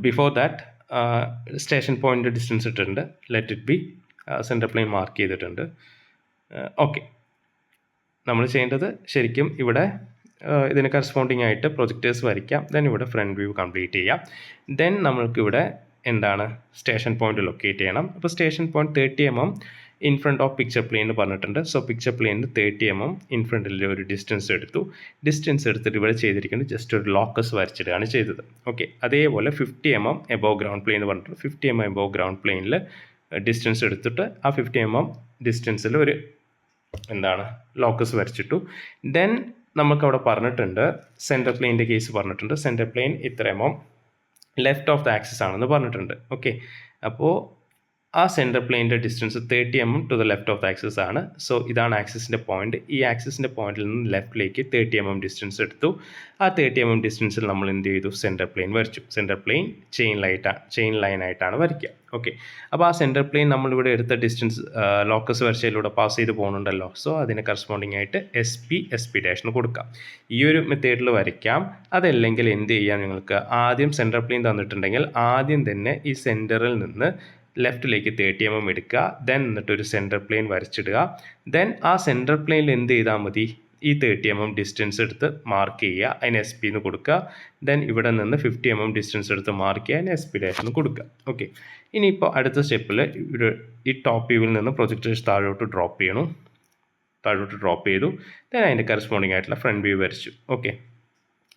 before that station point distance ഇട്ടിട്ടുണ്ട്. Let it be center plane mark ചെയ്തിട്ടുണ്ട്. ഓക്കെ, നമ്മൾ ചെയ്യേണ്ടത് ശരിക്കും ഇവിടെ ഇതിന് കറസ്പോണ്ടിങ് ആയിട്ട് പ്രൊജക്ടേഴ്സ് വരയ്ക്കാം. ദെൻ ഇവിടെ ഫ്രണ്ട് വ്യൂ കംപ്ലീറ്റ് ചെയ്യാം. ദെൻ നമ്മൾക്കിവിടെ എന്താണ് സ്റ്റേഷൻ പോയിന്റ് ലൊക്കേറ്റ് ചെയ്യണം. അപ്പോൾ station point 30 mm in front of picture plane എന്ന് പറഞ്ഞിട്ടുണ്ട്. സോ പിക്ചർ പ്ലെയിനിൽ 30 mm ഇൻ ഫ്രണ്ടിൽ ഒരു ഡിസ്റ്റൻസ് എടുത്തു. ഡിസ്റ്റൻസ് എടുത്തിട്ട് ഇവിടെ ചെയ്തിരിക്കുന്നത് ജസ്റ്റ് ഒരു ലോക്കസ് വരച്ചിടുകയാണ് ചെയ്തത്. ഓക്കെ, അതേപോലെ 50 mm എബോവ് ഗ്രൗണ്ട് പ്ലെയിൻ എന്ന് പറഞ്ഞിട്ടുണ്ട്. 50 mm എബോവ് ഗ്രൗണ്ട് പ്ലെയിനിൽ ഡിസ്റ്റൻസ് എടുത്തിട്ട് ആ 50 mm ഡിസ്റ്റൻസിൽ ഒരു എന്താണ് ലോക്കസ് വരച്ചിട്ടു. ദെൻ നമുക്കവിടെ പറഞ്ഞിട്ടുണ്ട് സെൻറ്റർ പ്ലെയിൻ്റെ കേസ് പറഞ്ഞിട്ടുണ്ട്. സെൻറ്റർ പ്ലെയിൻ ഇത്ര mm left of the axis ആണെന്ന് പറഞ്ഞിട്ടുണ്ട്. ഓക്കെ, അപ്പോൾ ആ സെൻറ്റർ പ്ലെയിൻ്റെ distance 30 mm to the left of the axis ആണ്. സോ ഇതാണ് ആക്സിസിൻ്റെ പോയിന്റ്. ഈ ആക്സിസിൻ്റെ പോയിന്റിൽ നിന്ന് ലെഫ്റ്റിലേക്ക് 30 mm ഡിസ്റ്റൻസ് എടുത്തു. ആ 30 mm ഡിസ്റ്റൻസിൽ നമ്മൾ എന്ത് ചെയ്തു? സെൻറ്റർ പ്ലെയിൻ വരച്ചു. സെൻറ്റർ പ്ലെയിൻ ചെയിൻ ലൈൻ ആയിട്ടാണ് വരയ്ക്കുക. ഓക്കെ, അപ്പോൾ ആ സെൻറ്റർ പ്ലെയിൻ നമ്മളിവിടെ എടുത്ത ഡിസ്റ്റൻസ് ലോക്കസ് വരച്ചതിലൂടെ പാസ് ചെയ്ത് പോകുന്നുണ്ടല്ലോ. സോ അതിന് കറസ്പോണ്ടിങ് ആയിട്ട് എസ് പി ഡാഷിന് കൊടുക്കാം. ഈ ഒരു മെത്തേഡിൽ വരയ്ക്കാം. അതല്ലെങ്കിൽ എന്ത് ചെയ്യാം? നിങ്ങൾക്ക് ആദ്യം സെൻറ്റർ പ്ലെയിൻ തന്നിട്ടുണ്ടെങ്കിൽ ആദ്യം തന്നെ ഈ സെൻറ്ററിൽ നിന്ന് ലെഫ്റ്റിലേക്ക് 30 mm എടുക്കുക. ദെൻ എന്നിട്ട് ഒരു സെൻറ്റർ പ്ലെയിൻ വരച്ചിടുക. ദെൻ ആ സെൻറ്റർ പ്ലെയിനിൽ എന്ത് ചെയ്താൽ മതി? ഈ 30 mm ഡിസ്റ്റൻസ് എടുത്ത് മാർക്ക് ചെയ്യുക, അതിന് എസ് പി എന്ന് കൊടുക്കുക. ദെൻ ഇവിടെ നിന്ന് 50 mm ഡിസ്റ്റൻസ് എടുത്ത് മാർക്ക് ചെയ്യുക, അതിന് എസ് പി ഡാഷ് എന്ന് കൊടുക്കുക. ഓക്കെ, ഇനിയിപ്പോൾ അടുത്ത സ്റ്റെപ്പിൽ ഈ ടോപ്പ് വ്യൂവിൽ നിന്ന് പ്രൊജക്ടേഴ്സ് താഴോട്ട് ഡ്രോപ്പ് ചെയ്തു. ദെൻ അതിൻ്റെ കറസ്പോണ്ടിങ് ആയിട്ടുള്ള ഫ്രണ്ട് വ്യൂ വരച്ചു. ഓക്കെ,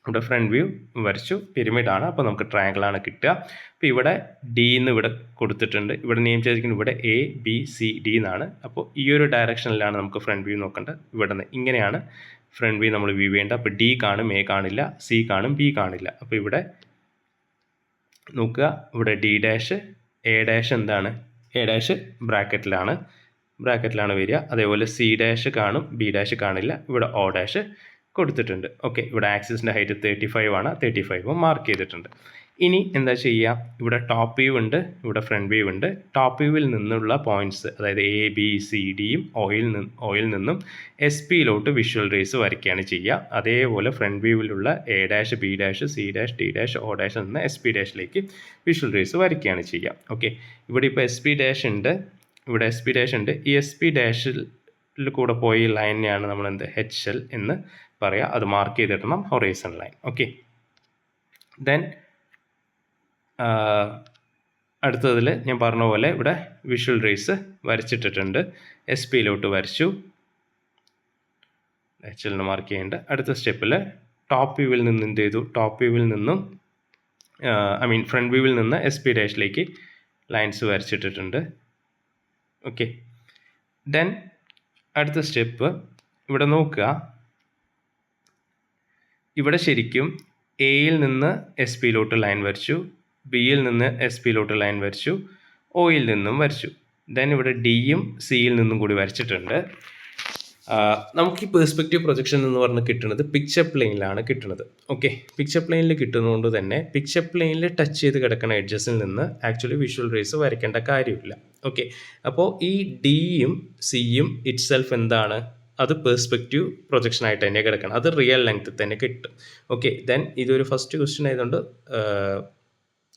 ഇവിടെ ഫ്രണ്ട് വ്യൂ വരച്ചു. പിരമിഡാണ്, അപ്പോൾ നമുക്ക് ട്രയാങ്കിളാണ് കിട്ടുക. അപ്പോൾ ഇവിടെ ഡി എന്ന് ഇവിടെ കൊടുത്തിട്ടുണ്ട്. ഇവിടെ നെയിം ചെയ്തിരിക്കുന്നത് ഇവിടെ ABCD എന്നാണ്. അപ്പോൾ ഈ ഒരു ഡയറക്ഷനിലാണ് നമുക്ക് ഫ്രണ്ട് വ്യൂ നോക്കേണ്ടത്. ഇവിടെ നിന്ന് ഇങ്ങനെയാണ് ഫ്രണ്ട് വ്യൂ നമ്മൾ വ്യൂ ചെയ്യേണ്ടത്. അപ്പോൾ ഡി കാണും, എ കാണില്ല, സി കാണും, ബി കാണില്ല. അപ്പോൾ ഇവിടെ നോക്കുക, ഇവിടെ ഡി ഡാഷ്, എ ഡാഷ് എന്താണ്? എ ഡാഷ് ബ്രാക്കറ്റിലാണ് വരിക. അതേപോലെ സി ഡാഷ് കാണും, ബി ഡാഷ് കാണില്ല. ഇവിടെ ഒ ഡാഷ് കൊടുത്തിട്ടുണ്ട്. ഓക്കെ, ഇവിടെ ആക്സിസിൻ്റെ ഹൈറ്റ് 35 ആണ്. 35 മാർക്ക് ചെയ്തിട്ടുണ്ട്. ഇനി എന്താ ചെയ്യുക? ഇവിടെ ടോപ്പ് വ്യൂ ഉണ്ട്, ഇവിടെ ഫ്രണ്ട് വ്യൂ ഉണ്ട്. ടോപ്പ് വ്യൂവിൽ നിന്നുള്ള പോയിന്റ്സ്, അതായത് ABCDയും ഒയിൽ നിന്നും എസ് പിയിലോട്ട് വിഷ്വൽ റേസ് വരയ്ക്കുകയാണ് ചെയ്യുക. അതേപോലെ ഫ്രണ്ട് വ്യൂവിലുള്ള A dash, B dash, C dash, D dash, O dash നിന്ന് SP ഡാഷിലേക്ക് വിഷ്വൽ റേസ് വരയ്ക്കുകയാണ് ചെയ്യുക. ഓക്കെ, ഇവിടെ ഇപ്പോൾ SP ഡാഷ് ഉണ്ട്, ഇവിടെ SP ഡാഷ് ഉണ്ട്. ഈ SP ഡാഷിൽ കൂടെ പോയി ലൈനെയാണ് നമ്മൾ HL എന്ന് പറയുക. അത് മാർക്ക് ചെയ്തിടണം, ഹൊറൈസൺ ലൈൻ. ഓക്കെ, ദെൻ അടുത്തതിൽ ഞാൻ പറഞ്ഞ പോലെ ഇവിടെ വിഷ്വൽ റേസ് വരച്ചിട്ടിട്ടുണ്ട്. എസ് പിയിലോട്ട് വരച്ചു, HL മാർക്ക് ചെയ്യേണ്ട. അടുത്ത സ്റ്റെപ്പിൽ ടോപ്പ് വ്യൂവിൽ നിന്ന് എന്ത് ചെയ്തു? ടോപ്പ് വ്യൂവിൽ നിന്നും ഫ്രണ്ട് വ്യൂവിൽ നിന്ന് SP ഡാഷിലേക്ക് ലൈൻസ് വരച്ചിട്ടിട്ടുണ്ട്. ഓക്കെ, ദെൻ അടുത്ത സ്റ്റെപ്പ് ഇവിടെ നോക്കുക. ഇവിടെ ശരിക്കും എയിൽ നിന്ന് എസ് പിയിലോട്ട് ലൈൻ വരച്ചു, ബിയിൽ നിന്ന് എസ് പിയിലോട്ട് ലൈൻ വരച്ചു, ഒയിൽ നിന്നും വരച്ചു. ദെൻ ഇവിടെ ഡിയും സിയിൽ നിന്നും കൂടി വരച്ചിട്ടുണ്ട്. നമുക്ക് ഈ പെർസ്പെക്റ്റീവ് പ്രൊജക്ഷൻ എന്ന് പറഞ്ഞ് കിട്ടുന്നത് പിക്ചർ പ്ലെയിനിലാണ് കിട്ടുന്നത്. ഓക്കെ, പിക്ചർ പ്ലെയിനിൽ കിട്ടുന്നതുകൊണ്ട് തന്നെ പിക്ചർ പ്ലെയിനിൽ ടച്ച് ചെയ്ത് കിടക്കുന്ന എഡ്ജസിൽ നിന്ന് ആക്ച്വലി വിഷ്വൽ റേസ് വരയ്ക്കേണ്ട കാര്യമില്ല. ഓക്കെ, അപ്പോൾ ഈ ഡിയും സിയും ഇറ്റ് സെൽഫ് എന്താണ്? അത് പെർസ്പെക്റ്റീവ് പ്രൊജക്ഷൻ ആയിട്ട് തന്നെ കിടക്കണം. അത് റിയൽ ലെങ്ത് തന്നെ കിട്ടും. ഓക്കെ, ദെൻ ഇതൊരു ഫസ്റ്റ് ക്വസ്റ്റ്യൻ ആയതുകൊണ്ട്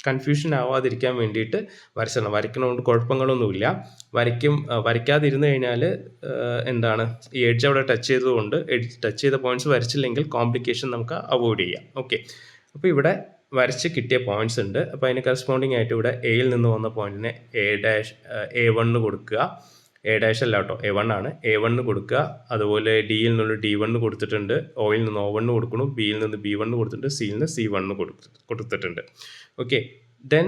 കൺഫ്യൂഷൻ ആവാതിരിക്കാൻ വേണ്ടിയിട്ട് വരച്ചതാണ്. വരയ്ക്കണതുകൊണ്ട് കുഴപ്പങ്ങളൊന്നുമില്ല. വരയ്ക്കാതിരുന്നു കഴിഞ്ഞാൽ എന്താണ്, ഈ എഡ്ജ് അവിടെ ടച്ച് ചെയ്തതുകൊണ്ട് ടച്ച് ചെയ്ത പോയിന്റ്സ് വരച്ചില്ലെങ്കിൽ കോംപ്ലിക്കേഷൻ നമുക്ക് അവോയ്ഡ് ചെയ്യാം. ഓക്കെ, അപ്പോൾ ഇവിടെ വരച്ച് കിട്ടിയ പോയിന്റ്സ് ഉണ്ട്. അപ്പോൾ അതിന് കറസ്പോണ്ടിങ് ആയിട്ട് ഇവിടെ എയിൽ നിന്ന് വന്ന പോയിന്റിനെ A1 കൊടുക്കുക. A' അല്ല കേട്ടോ, A1 ആണ്. A1 കൊടുക്കുക. അതുപോലെ ഡിയിൽ നിന്ന് D1 കൊടുത്തിട്ടുണ്ട്, Oയിൽ നിന്ന് O1 കൊടുക്കണം, ബിയിൽ നിന്ന് B1 കൊടുത്തിട്ടുണ്ട്, സിയിൽ നിന്ന് C1 കൊടുത്തിട്ടുണ്ട്. ഓക്കെ, ദെൻ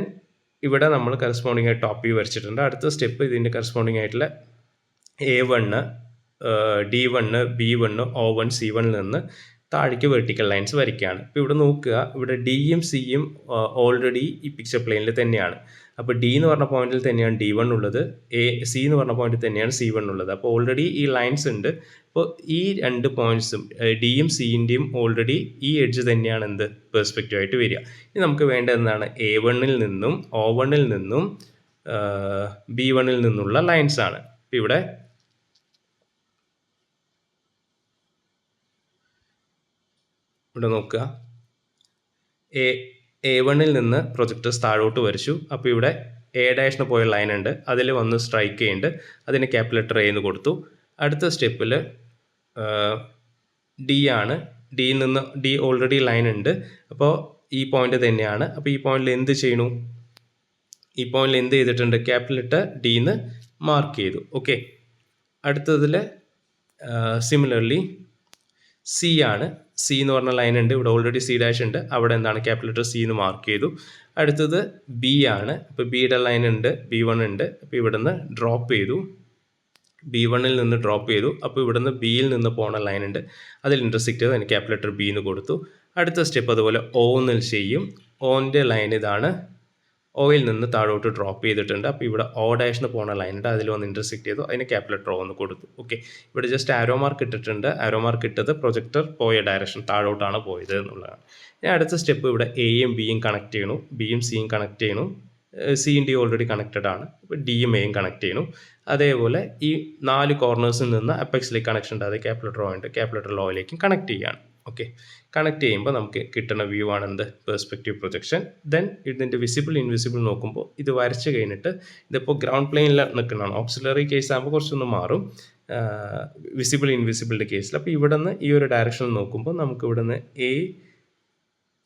ഇവിടെ നമ്മൾ കറസ്പോണ്ടിങ് ആയിട്ട് ടോപ്പ് വ്യൂ വരച്ചിട്ടുണ്ട്. അടുത്ത സ്റ്റെപ്പ് ഇതിൻ്റെ കറസ്പോണ്ടിങ് ആയിട്ടുള്ള A1, D1, B1, O1, C1 നിന്ന് താഴേക്ക് വെർട്ടിക്കൽ ലൈൻസ് വരയ്ക്കുകയാണ്. ഇപ്പോൾ ഇവിടെ നോക്കുക, ഇവിടെ ഡിയും സിയും ഓൾറെഡി ഈ പിക്ചർ പ്ലെയിനിൽ തന്നെയാണ്. അപ്പോൾ ഡി എന്ന് പറഞ്ഞ പോയിന്റിൽ തന്നെയാണ് D1 ഉള്ളത്, സി എന്ന് പറഞ്ഞ പോയിന്റിൽ തന്നെയാണ് C1 ഉള്ളത്. അപ്പോൾ ഓൾറെഡി ഈ ലൈൻസ് ഉണ്ട്. അപ്പോൾ ഈ രണ്ട് പോയിന്റ്സും ഡിയും സിൻ്റെയും ഓൾറെഡി ഈ എഡ്ജ് തന്നെയാണ് എന്ത് പെർസ്പെക്റ്റീവ് ആയിട്ട് വരിക. ഇനി നമുക്ക് വേണ്ടത് എന്താണ്, A1 നിന്നും O1 നിന്നും B1 നിന്നുള്ള ലൈൻസ് ആണ്. ഇപ്പോൾ ഇവിടെ നോക്കുക, A1 നിന്ന് പ്രൊജക്ടേഴ്സ് താഴോട്ട് വരച്ചു. അപ്പോൾ ഇവിടെ A' പോയ ലൈൻ ഉണ്ട്, അതിൽ വന്ന് സ്ട്രൈക്ക് ചെയ്യുന്നുണ്ട്. അതിന് ക്യാപിറ്റൽ ലെറ്റർ A എന്ന് കൊടുത്തു. അടുത്ത സ്റ്റെപ്പിൽ ഡി ആണ്. ഡി ഓൾറെഡി ലൈൻ ഉണ്ട്, അപ്പോൾ ഈ പോയിന്റ് തന്നെയാണ്. അപ്പോൾ ഈ പോയിന്റിൽ എന്ത് ചെയ്യണു, ഈ പോയിന്റിൽ എന്ത് ചെയ്തിട്ടുണ്ട്, ക്യാപിറ്റൽ ലെറ്റർ D എന്ന് മാർക്ക് ചെയ്തു. ഓക്കെ, അടുത്തതിൽ സിമിലർലി സി ആണ്. സി എന്ന് പറഞ്ഞ ലൈൻ ഉണ്ട്, ഇവിടെ ഓൾറെഡി C' ഉണ്ട്, അവിടെ എന്താണ് ക്യാപിറ്റൽ ലെറ്റർ C എന്ന് മാർക്ക് ചെയ്തു. അടുത്തത് ബി ആണ്. ഇപ്പോൾ ബിയുടെ ലൈൻ ഉണ്ട്, B1 ഉണ്ട്. അപ്പോൾ ഇവിടെ നിന്ന് ഡ്രോപ്പ് ചെയ്തു, B1 നിന്ന് ഡ്രോപ്പ് ചെയ്തു. അപ്പോൾ ഇവിടെ നിന്ന് ബിയിൽ നിന്ന് പോണ ലൈൻ ഉണ്ട്, അതിൽ ഇൻ്റർസെക്റ്റ് ചെയ്ത് അതിന് ക്യാപിറ്റൽ ലെറ്റർ B എന്ന് കൊടുത്തു. അടുത്ത സ്റ്റെപ്പ് അതുപോലെ O ചെയ്യും. ഓൻ്റെ ലൈൻ ഇതാണ്, ഓയിൽ നിന്ന് താഴോട്ട് ഡ്രോപ്പ് ചെയ്തിട്ടുണ്ട്. അപ്പോൾ ഇവിടെ O' പോണ ലൈൻ ഉണ്ട്, അതിൽ വന്ന് ഇൻ്റർസെക്റ്റ് ചെയ്തു, അതിന് ക്യാപിറ്റൽ ലെറ്റർ O എന്ന് കൊടുത്തു. ഓക്കെ, ഇവിടെ ജസ്റ്റ് ആരോ മാർക്ക് ഇട്ടിട്ടുണ്ട്. ആരോ മാർക്ക് ഇട്ടത് പ്രൊജക്ടർ പോയ ഡയറക്ഷൻ താഴോട്ടാണ് പോയത് എന്നുള്ളതാണ്. ഇനി അടുത്ത സ്റ്റെപ്പ് ഇവിടെ എയും ബിയും കണക്ട് ചെയ്യണു, ബിയും സിയും കണക്ട് ചെയ്യണു. സിയും ഡി ഓൾറെഡി കണക്റ്റഡ് ആണ്, ഇപ്പോൾ ഡിയും എയും കണക്ട് ചെയ്യണു. അതേപോലെ ഈ 4 കോർണേഴ്സിൽ നിന്ന് അപ്പെക്സിലേക്ക് കണക്ഷൻ ഉണ്ട്, അത് ക്യാപിറ്റൽ ലെറ്റർ O ഉണ്ട്, ക്യാപിറ്റൽ ലെറ്റർ Oയിലേക്കും കണക്ട് ചെയ്യുകയാണ്. ഓക്കെ, കണക്ട് ചെയ്യുമ്പോൾ നമുക്ക് കിട്ടുന്ന വ്യൂ ആണ് എന്ത്, പെർസ്പെക്റ്റീവ് പ്രൊജക്ഷൻ. ദെൻ ഇതിൻ്റെ വിസിബിൾ ഇൻവിസിബിൾ നോക്കുമ്പോൾ ഇത് വരച്ച് കഴിഞ്ഞിട്ട് ഇതിപ്പോൾ ഗ്രൗണ്ട് പ്ലെയിനിൽ നിൽക്കുന്നതാണ്. ഓക്സിലറി കേസ് ആകുമ്പോൾ കുറച്ചൊന്ന് മാറും വിസിബിൾ ഇൻവിസിബിളിൻ്റെ കേസിൽ. അപ്പോൾ ഇവിടെ നിന്ന് ഈ ഒരു ഡയറക്ഷനിൽ നോക്കുമ്പോൾ നമുക്ക് ഇവിടെ നിന്ന്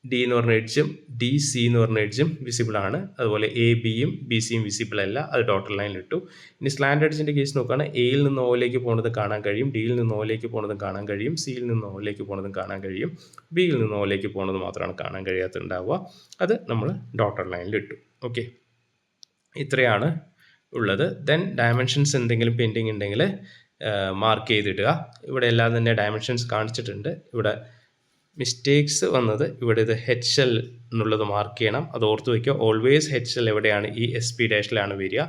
D എന്ന് പറഞ്ഞ എഡ്ജും DC എന്ന് പറഞ്ഞ എഡ്ജും വിസിബിൾ ആണ്. അതുപോലെ ABയും BCയും വിസിബിൾ അല്ല, അത് ഡോട്ടർ ലൈനിൽ ഇട്ടു. ഇനി സ്ലാൻഡ് എഡ്ജിൻ്റെ കേസ് നോക്കുകയാണെങ്കിൽ എയിൽ നിന്ന് Oയിലേക്ക് പോകുന്നത് കാണാൻ കഴിയും, ഡിയിൽ നിന്ന് Oയിലേക്ക് പോകുന്നതും കാണാൻ കഴിയും, സിയിൽ നിന്ന് Oയിലേക്ക് പോകുന്നതും കാണാൻ കഴിയും, ബിയിൽ നിന്ന് Oയിലേക്ക് പോകുന്നത് മാത്രമാണ് കാണാൻ കഴിയാത്തുണ്ടാവുക. അത് നമ്മൾ ഡോട്ടർ ലൈനിൽ ഇട്ടു. ഓക്കെ, ഇത്രയാണ് ഉള്ളത്. ദെൻ ഡയമെൻഷൻസ് എന്തെങ്കിലും പെൻഡിങ് ഉണ്ടെങ്കിൽ മാർക്ക് ചെയ്തിടുക. ഇവിടെ എല്ലാം തന്നെ ഡയമെൻഷൻസ് കാണിച്ചിട്ടുണ്ട്. ഇവിടെ മിസ്റ്റേക്സ് വന്നത് ഇവിടെ ഇത് HL എന്നുള്ളത് മാർക്ക് ചെയ്യണം, അത് ഓർത്ത് വയ്ക്കുക. ഓൾവേസ് HL എവിടെയാണ്, ഈ SP' വരിക.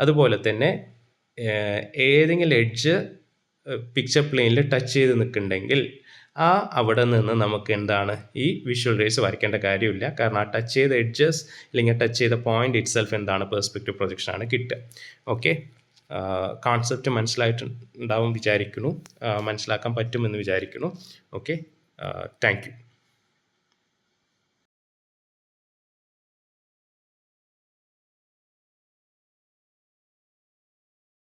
അതുപോലെ തന്നെ ഏതെങ്കിലും എഡ്ജ് പിക്ചർ പ്ലെയിനിൽ ടച്ച് ചെയ്ത് നിൽക്കുന്നുണ്ടെങ്കിൽ അവിടെ നിന്ന് നമുക്ക് എന്താണ് ഈ വിഷ്വൽ റേസ് വരയ്ക്കേണ്ട കാര്യമില്ല. കാരണം ആ ടച്ച് ചെയ്ത എഡ്ജസ് അല്ലെങ്കിൽ ടച്ച് ചെയ്ത പോയിന്റ് ഇറ്റ് സെൽഫ് എന്താണ് പെർസ്പെക്റ്റീവ് പ്രൊജക്ഷൻ ആണ് കിട്ടുക. ഓക്കെ, കോൺസെപ്റ്റ് മനസ്സിലായിട്ടുണ്ടാവും വിചാരിക്കുന്നു, മനസ്സിലാക്കാൻ പറ്റുമെന്ന് വിചാരിക്കുന്നു. Okay, thank you.